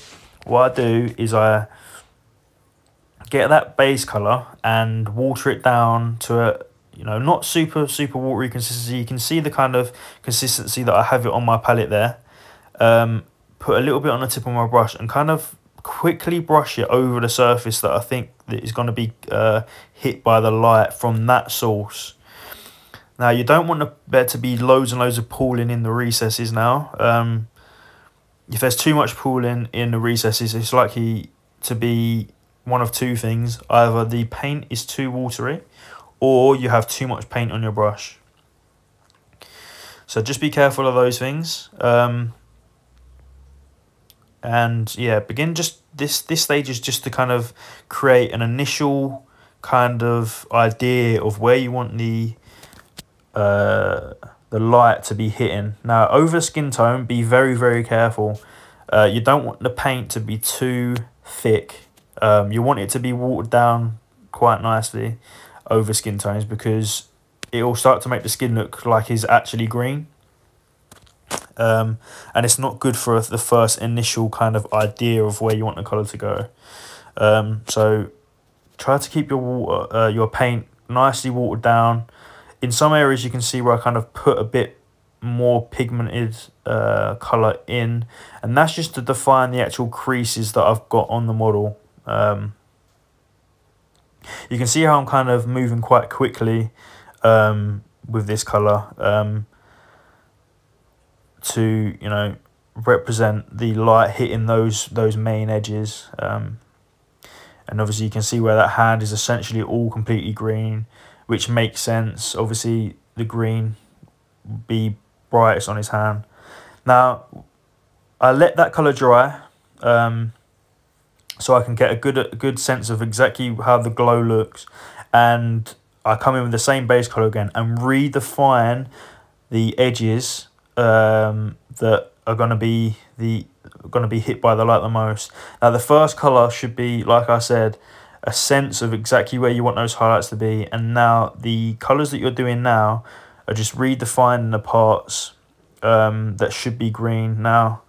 what I do is I get that base colour and water it down to a not super watery consistency. You can see the kind of consistency that I have it on my palette there. Put a little bit on the tip of my brush and kind of quickly brush it over the surface that I think that is going to be hit by the light from that source. Now you don't want there to be loads and loads of pooling in the recesses now. If there's too much pooling in the recesses, it's likely to be one of two things. Either the paint is too watery, or you have too much paint on your brush. So just be careful of those things. And yeah, begin just this stage is just to kind of create an initial kind of idea of where you want the light to be hitting. Now over skin tone, be very careful. You don't want the paint to be too thick. You want it to be watered down quite nicely over skin tones, because it will start to make the skin look like it's actually green, and it's not good for the first initial kind of idea of where you want the colour to go. So try to keep your paint nicely watered down. In some areas you can see where I kind of put a bit more pigmented colour in, and that's just to define the actual creases that I've got on the model. You can see how I'm kind of moving quite quickly with this colour to represent the light hitting those main edges. And obviously you can see where that hand is essentially all completely green, which makes sense. Obviously, the green be brightest on his hand. Now, I let that colour dry, so I can get a good sense of exactly how the glow looks, and I come in with the same base colour again and redefine the edges that are gonna be hit by the light the most. Now, the first colour should be, like I said, a sense of exactly where you want those highlights to be, and now the colours that you're doing now are just redefining the parts that should be green. Now,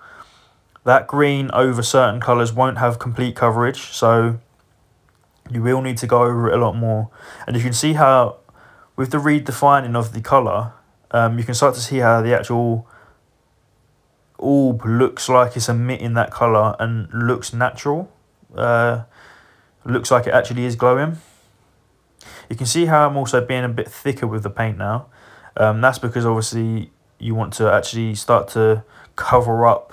that green over certain colours won't have complete coverage, so you will need to go over it a lot more. And you can see how, with the redefining of the colour, you can start to see how the actual orb looks like it's emitting that colour and looks natural. Looks like it actually is glowing. You can see how I'm also being a bit thicker with the paint now. That's because obviously you want to actually start to cover up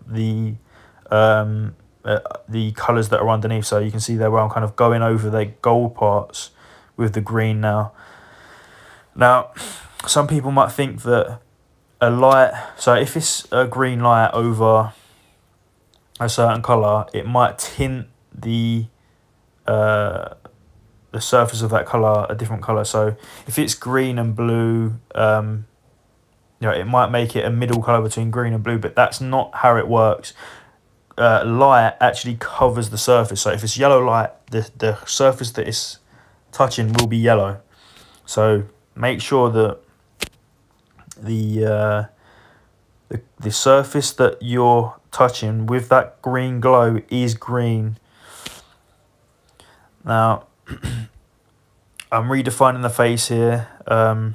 the colours that are underneath. So you can see there where I'm kind of going over the gold parts with the green now. Now, some people might think that a light, so if it's a green light over a certain colour, it might tint the surface of that colour a different colour. So if it's green and blue, you know, it might make it a middle colour between green and blue, but that's not how it works. Light actually covers the surface. So if it's yellow light, the surface that it's touching will be yellow. So make sure that the surface that you're touching with that green glow is green. Now, I'm redefining the face here. Now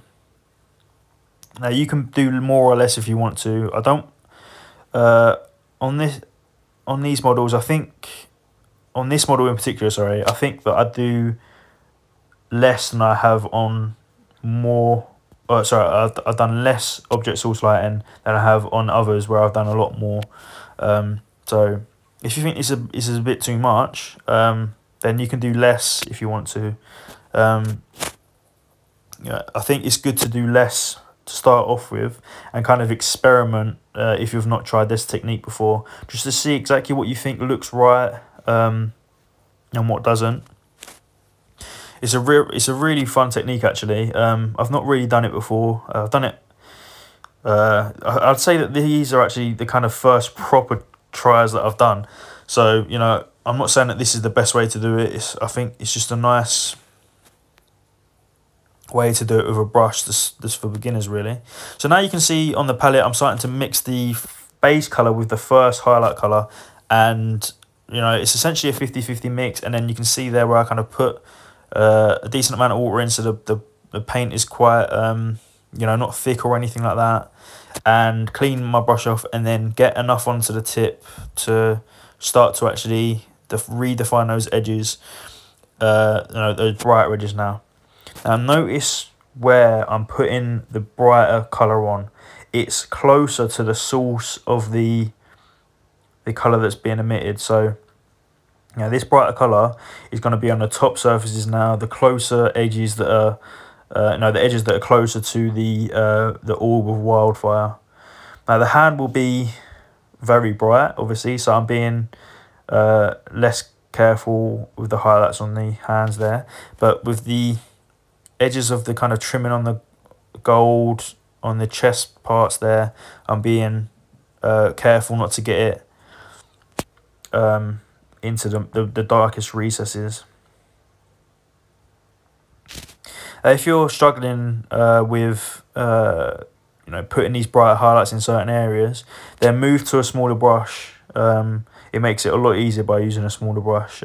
you can do more or less if you want to. I don't on these models, I think on this model in particular, sorry, I think that I do less than I have on more. Sorry, I've done less object source lighting than I have on others where I've done a lot more. So if you think this is a bit too much, then you can do less if you want to. Yeah, I think it's good to do less to start off with and kind of experiment if you've not tried this technique before, just to see exactly what you think looks right and what doesn't. It's a really fun technique actually. I've not really done it before. I've done it. I'd say that these are actually the kind of first proper tries that I've done. So, you know, I'm not saying that this is the best way to do it. I think it's just a nice way to do it with a brush. This for beginners really. So now you can see on the palette I'm starting to mix the base colour with the first highlight colour, and you know, it's essentially a 50-50 mix. And then you can see there where I kind of put a decent amount of water in, so the paint is quite you know, not thick or anything like that, and clean my brush off and then get enough onto the tip to start to actually redefine those edges, you know, those brighter edges now. Now notice where I'm putting the brighter colour on. It's closer to the source of the colour that's being emitted. So now this brighter colour is going to be on the top surfaces now, the closer edges that are, no, the edges that are closer to the orb of wildfire. Now the hand will be very bright, obviously, so I'm being less careful with the highlights on the hands there. But with the edges of the kind of trimming on the gold on the chest parts there, I'm being careful not to get it into the darkest recesses. If you're struggling with you know, putting these brighter highlights in certain areas, then move to a smaller brush. It makes it a lot easier by using a smaller brush.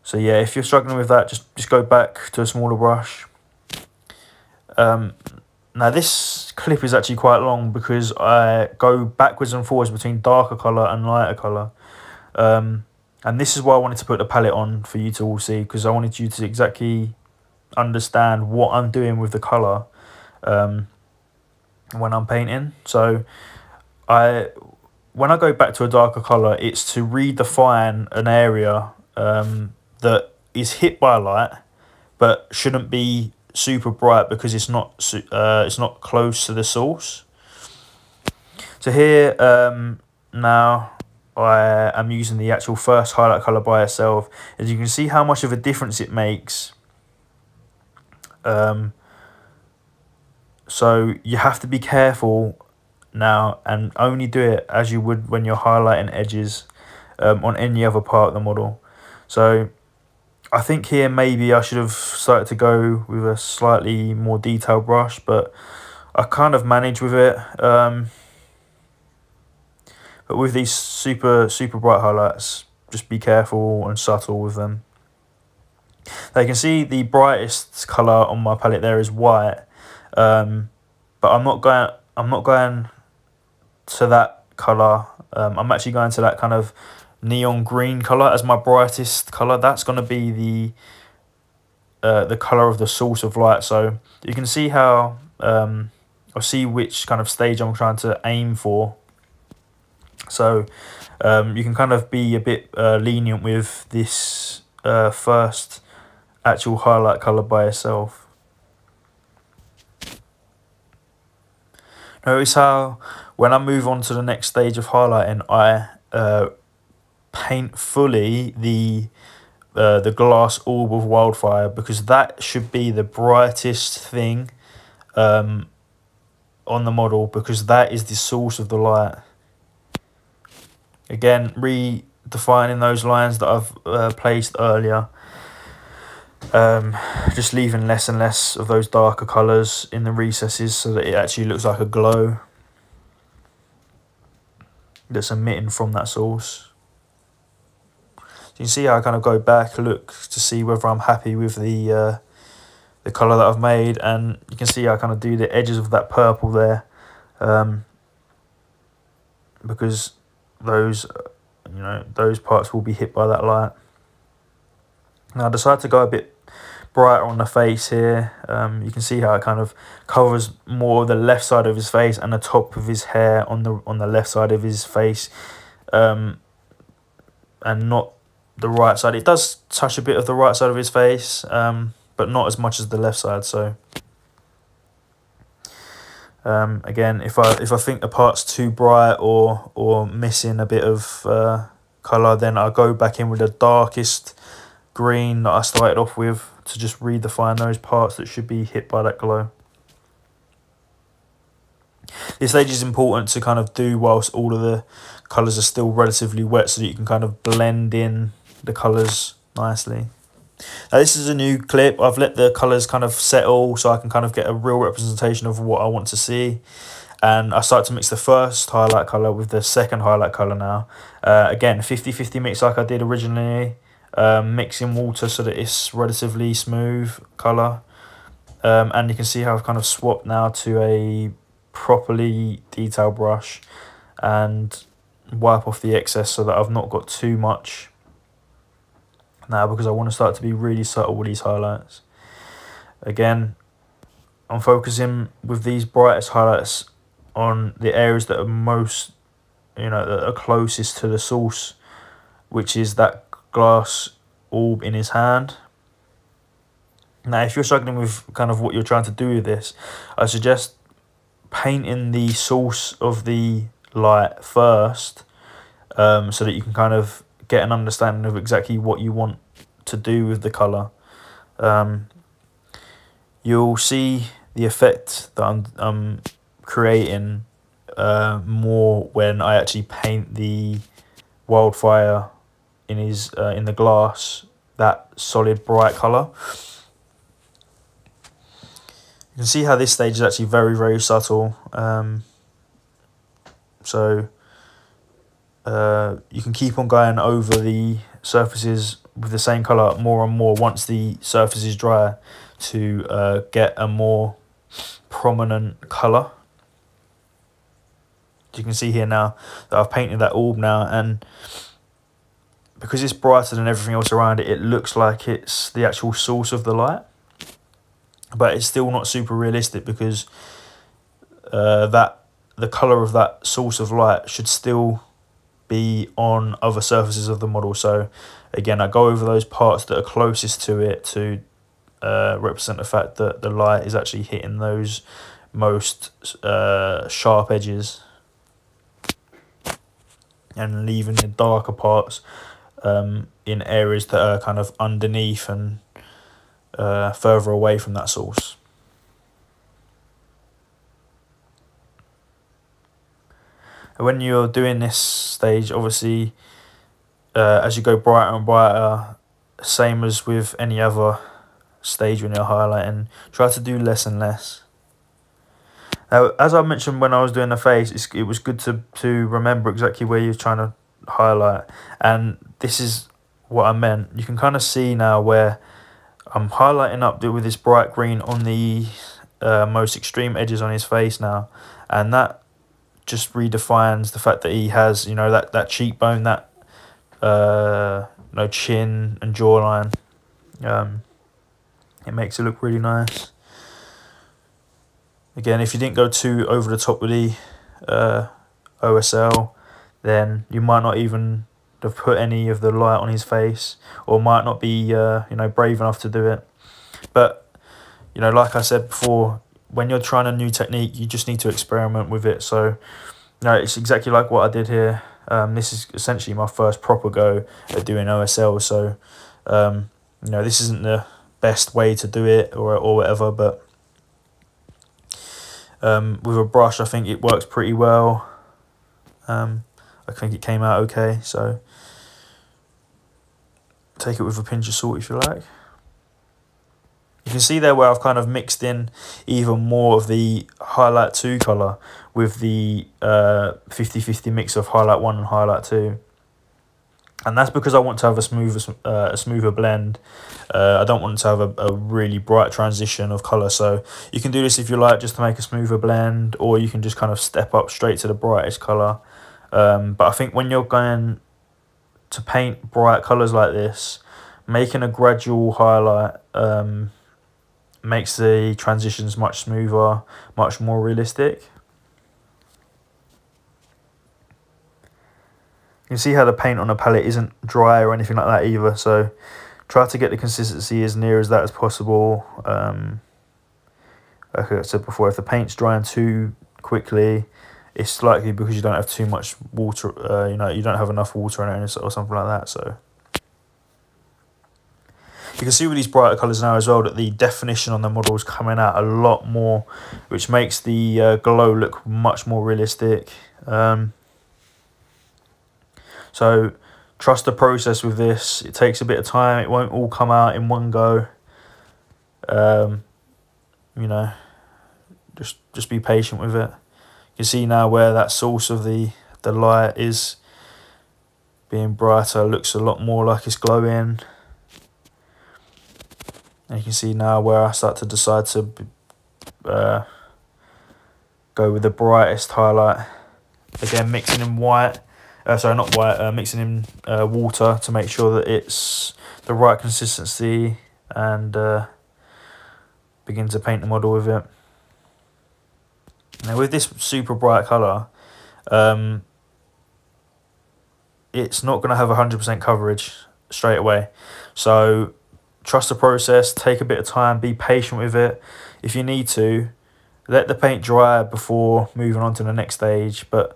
So yeah, if you're struggling with that, just go back to a smaller brush. Now this clip is actually quite long because I go backwards and forwards between darker colour and lighter colour. And this is why I wanted to put the palette on for you to all see, because I wanted you to exactly understand what I'm doing with the colour when I'm painting. So when I go back to a darker colour, it's to redefine an area that is hit by light, but shouldn't be super bright because it's not close to the source. So here now I am using the actual first highlight color by itself. As you can see how much of a difference it makes. So you have to be careful now and only do it as you would when you're highlighting edges on any other part of the model. So I think here maybe I should have started to go with a slightly more detailed brush, but I kind of manage with it. But with these super bright highlights, just be careful and subtle with them. Now you can see the brightest color on my palette there is white, but I'm not going to that color. I'm actually going to that kind of neon green color as my brightest color. That's going to be the color of the source of light. So you can see how I'll see which kind of stage I'm trying to aim for. So you can kind of be a bit lenient with this first actual highlight color by itself. Notice how when I move on to the next stage of highlighting, I paint fully the glass orb of wildfire, because that should be the brightest thing on the model, because that is the source of the light. Again, redefining those lines that I've placed earlier. Just leaving less and less of those darker colours in the recesses so that it actually looks like a glow that's emitting from that source. So you can see how I kind of go back, look to see whether I'm happy with the colour that I've made, and you can see how I kind of do the edges of that purple there, because those parts will be hit by that light. Now I decided to go a bit brighter on the face here. You can see how it kind of covers more of the left side of his face and the top of his hair on the left side of his face, and not the right side. It does touch a bit of the right side of his face, but not as much as the left side. So again, if I think the part's too bright or missing a bit of colour, then I'll go back in with the darkest green that I started off with to just redefine those parts that should be hit by that glow. This stage is important to kind of do whilst all of the colours are still relatively wet, so that you can kind of blend in the colours nicely. Now this is a new clip. I've let the colours kind of settle so I can kind of get a real representation of what I want to see. And I start to mix the first highlight colour with the second highlight colour now. Again, 50-50 mix like I did originally. Mixing water so that it's relatively smooth colour. And you can see how I've kind of swapped now to a properly detailed brush and wipe off the excess so that I've not got too much now, because I want to start to be really subtle with these highlights. Again, I'm focusing with these brightest highlights on the areas that are most, that are closest to the source, which is that glass orb in his hand. Now, if you're struggling with kind of what you're trying to do with this, I suggest painting the source of the light first, so that you can kind of get an understanding of exactly what you want to do with the colour. You'll see the effect that I'm creating more when I actually paint the wildfire in his in the glass, that solid bright colour. You can see how this stage is actually very subtle. So you can keep on going over the surfaces with the same colour more and more once the surface is dry, to get a more prominent colour. You can see here now that I've painted that orb now, and because it's brighter than everything else around it, it looks like it's the actual source of the light, but it's still not super realistic, because the colour of that source of light should still be on other surfaces of the model. So again, I go over those parts that are closest to it to represent the fact that the light is actually hitting those most sharp edges and leaving the darker parts in areas that are kind of underneath and further away from that source. When you're doing this stage, obviously, as you go brighter and brighter, same as with any other stage when you're highlighting, try to do less and less. Now, as I mentioned when I was doing the face, it was good to remember exactly where you're trying to highlight, and this is what I meant. You can kind of see now where I'm highlighting up with this bright green on the most extreme edges on his face now, and that just redefines the fact that he has, you know, that cheekbone, that chin and jawline. It makes it look really nice. Again, if you didn't go too over the top with the OSL, then you might not even have put any of the light on his face, or might not be brave enough to do it. But like I said before, when you're trying a new technique, you just need to experiment with it. So it's exactly like what I did here. This is essentially my first proper go at doing OSL, so this isn't the best way to do it or whatever, but with a brush I think it works pretty well. I think it came out okay, so take it with a pinch of salt if you like. You can see there where I've kind of mixed in even more of the highlight 2 colour with the 50-50 mix of highlight 1 and highlight 2. And that's because I want to have a smoother blend. I don't want to have a really bright transition of colour. So you can do this if you like, just to make a smoother blend, or you can just kind of step up straight to the brightest colour. But I think when you're going to paint bright colours like this, making a gradual highlight makes the transitions much smoother, much more realistic. You can see how the paint on the palette isn't dry or anything like that either, so try to get the consistency as near as that as possible. Like I said before, if the paint's drying too quickly, it's likely because you don't have too much water, you don't have enough water in it or something like that. So you can see with these brighter colours now as well that the definition on the model is coming out a lot more, which makes the glow look much more realistic. So trust the process with this. It takes a bit of time. It won't all come out in one go. Just be patient with it. You can see now where that source of the light is being brighter, looks a lot more like it's glowing. And you can see now where I start to decide to go with the brightest highlight. Again, mixing in white. Mixing in water to make sure that it's the right consistency, and begin to paint the model with it. Now with this super bright colour, it's not going to have 100% coverage straight away. So trust the process, take a bit of time, be patient with it. If you need to, let the paint dry before moving on to the next stage. But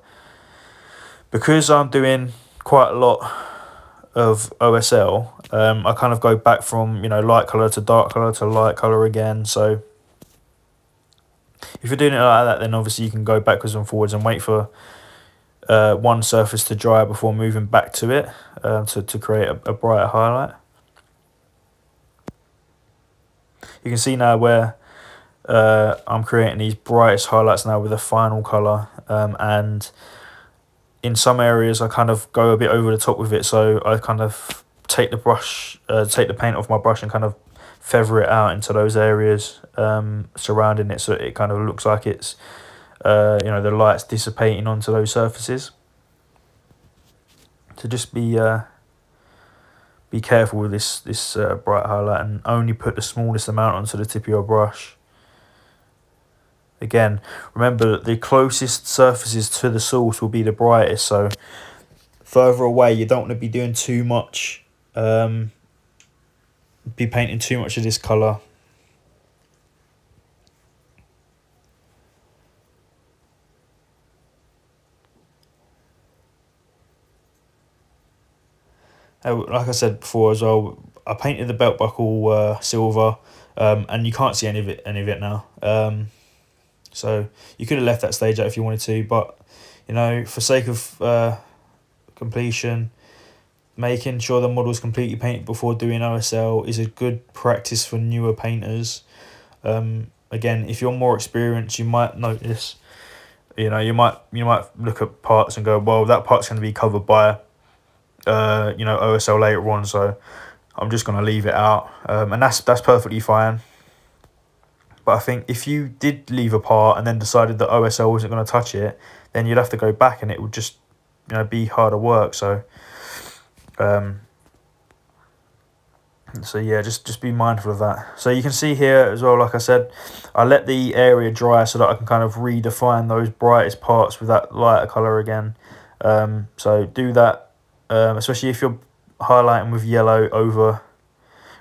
because I'm doing quite a lot of OSL, I kind of go back from light colour to dark colour to light colour again. So if you're doing it like that, then obviously you can go backwards and forwards and wait for one surface to dry before moving back to it to create a brighter highlight. You can see now where I'm creating these brightest highlights now with a final colour, and in some areas I kind of go a bit over the top with it, so I kind of take the paint off my brush and kind of feather it out into those areas surrounding it, so it kind of looks like it's the light's dissipating onto those surfaces. So just be careful with this bright highlight, and only put the smallest amount onto the tip of your brush. Again, remember that the closest surfaces to the source will be the brightest, so further away you don't want to be doing too much, be painting too much of this colour. Like I said before as well, I painted the belt buckle silver, and you can't see any of it now. So you could have left that stage out if you wanted to, but you know, for sake of completion, making sure the model is completely painted before doing OSL is a good practice for newer painters. Again, if you're more experienced, you might notice, you know, you might look at parts and go, well, that part's going to be covered by you know, OSL later on, so I'm just going to leave it out, and that's perfectly fine. But I think if you did leave a part and then decided that OSL wasn't going to touch it, then you'd have to go back and it would just, you know, be harder work. So so yeah, just be mindful of that. So you can see here as well, like I said, I let the area dry so that I can kind of redefine those brightest parts with that lighter colour again. So do that, especially if you're highlighting with yellow over,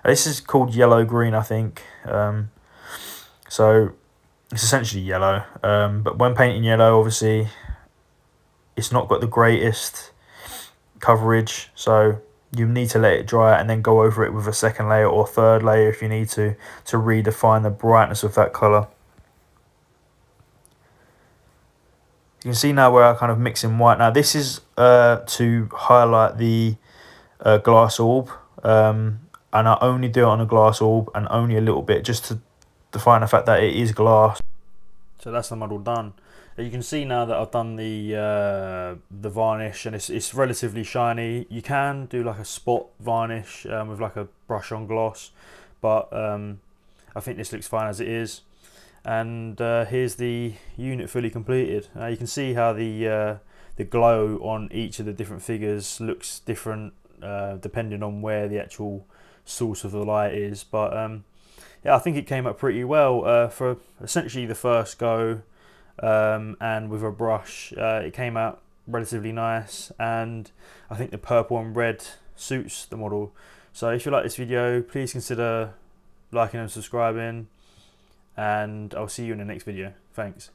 this is called yellow green, I think. So it's essentially yellow, but when painting yellow, obviously it's not got the greatest coverage, so you need to let it dry and then go over it with a second layer or third layer if you need to redefine the brightness of that colour. You can see now where I kind of mix in white. Now this is to highlight the glass orb, and I only do it on a glass orb and only a little bit, just to define the fact that it is glass. So that's the model done. You can see now that I've done the varnish, and it's relatively shiny. You can do like a spot varnish with like a brush on gloss, but I think this looks fine as it is. And here's the unit fully completed. You can see how the glow on each of the different figures looks different depending on where the actual source of the light is. But yeah, I think it came up pretty well for essentially the first go. And with a brush, it came out relatively nice, and I think the purple and red suits the model. So if you like this video, please consider liking and subscribing, and I'll see you in the next video. Thanks.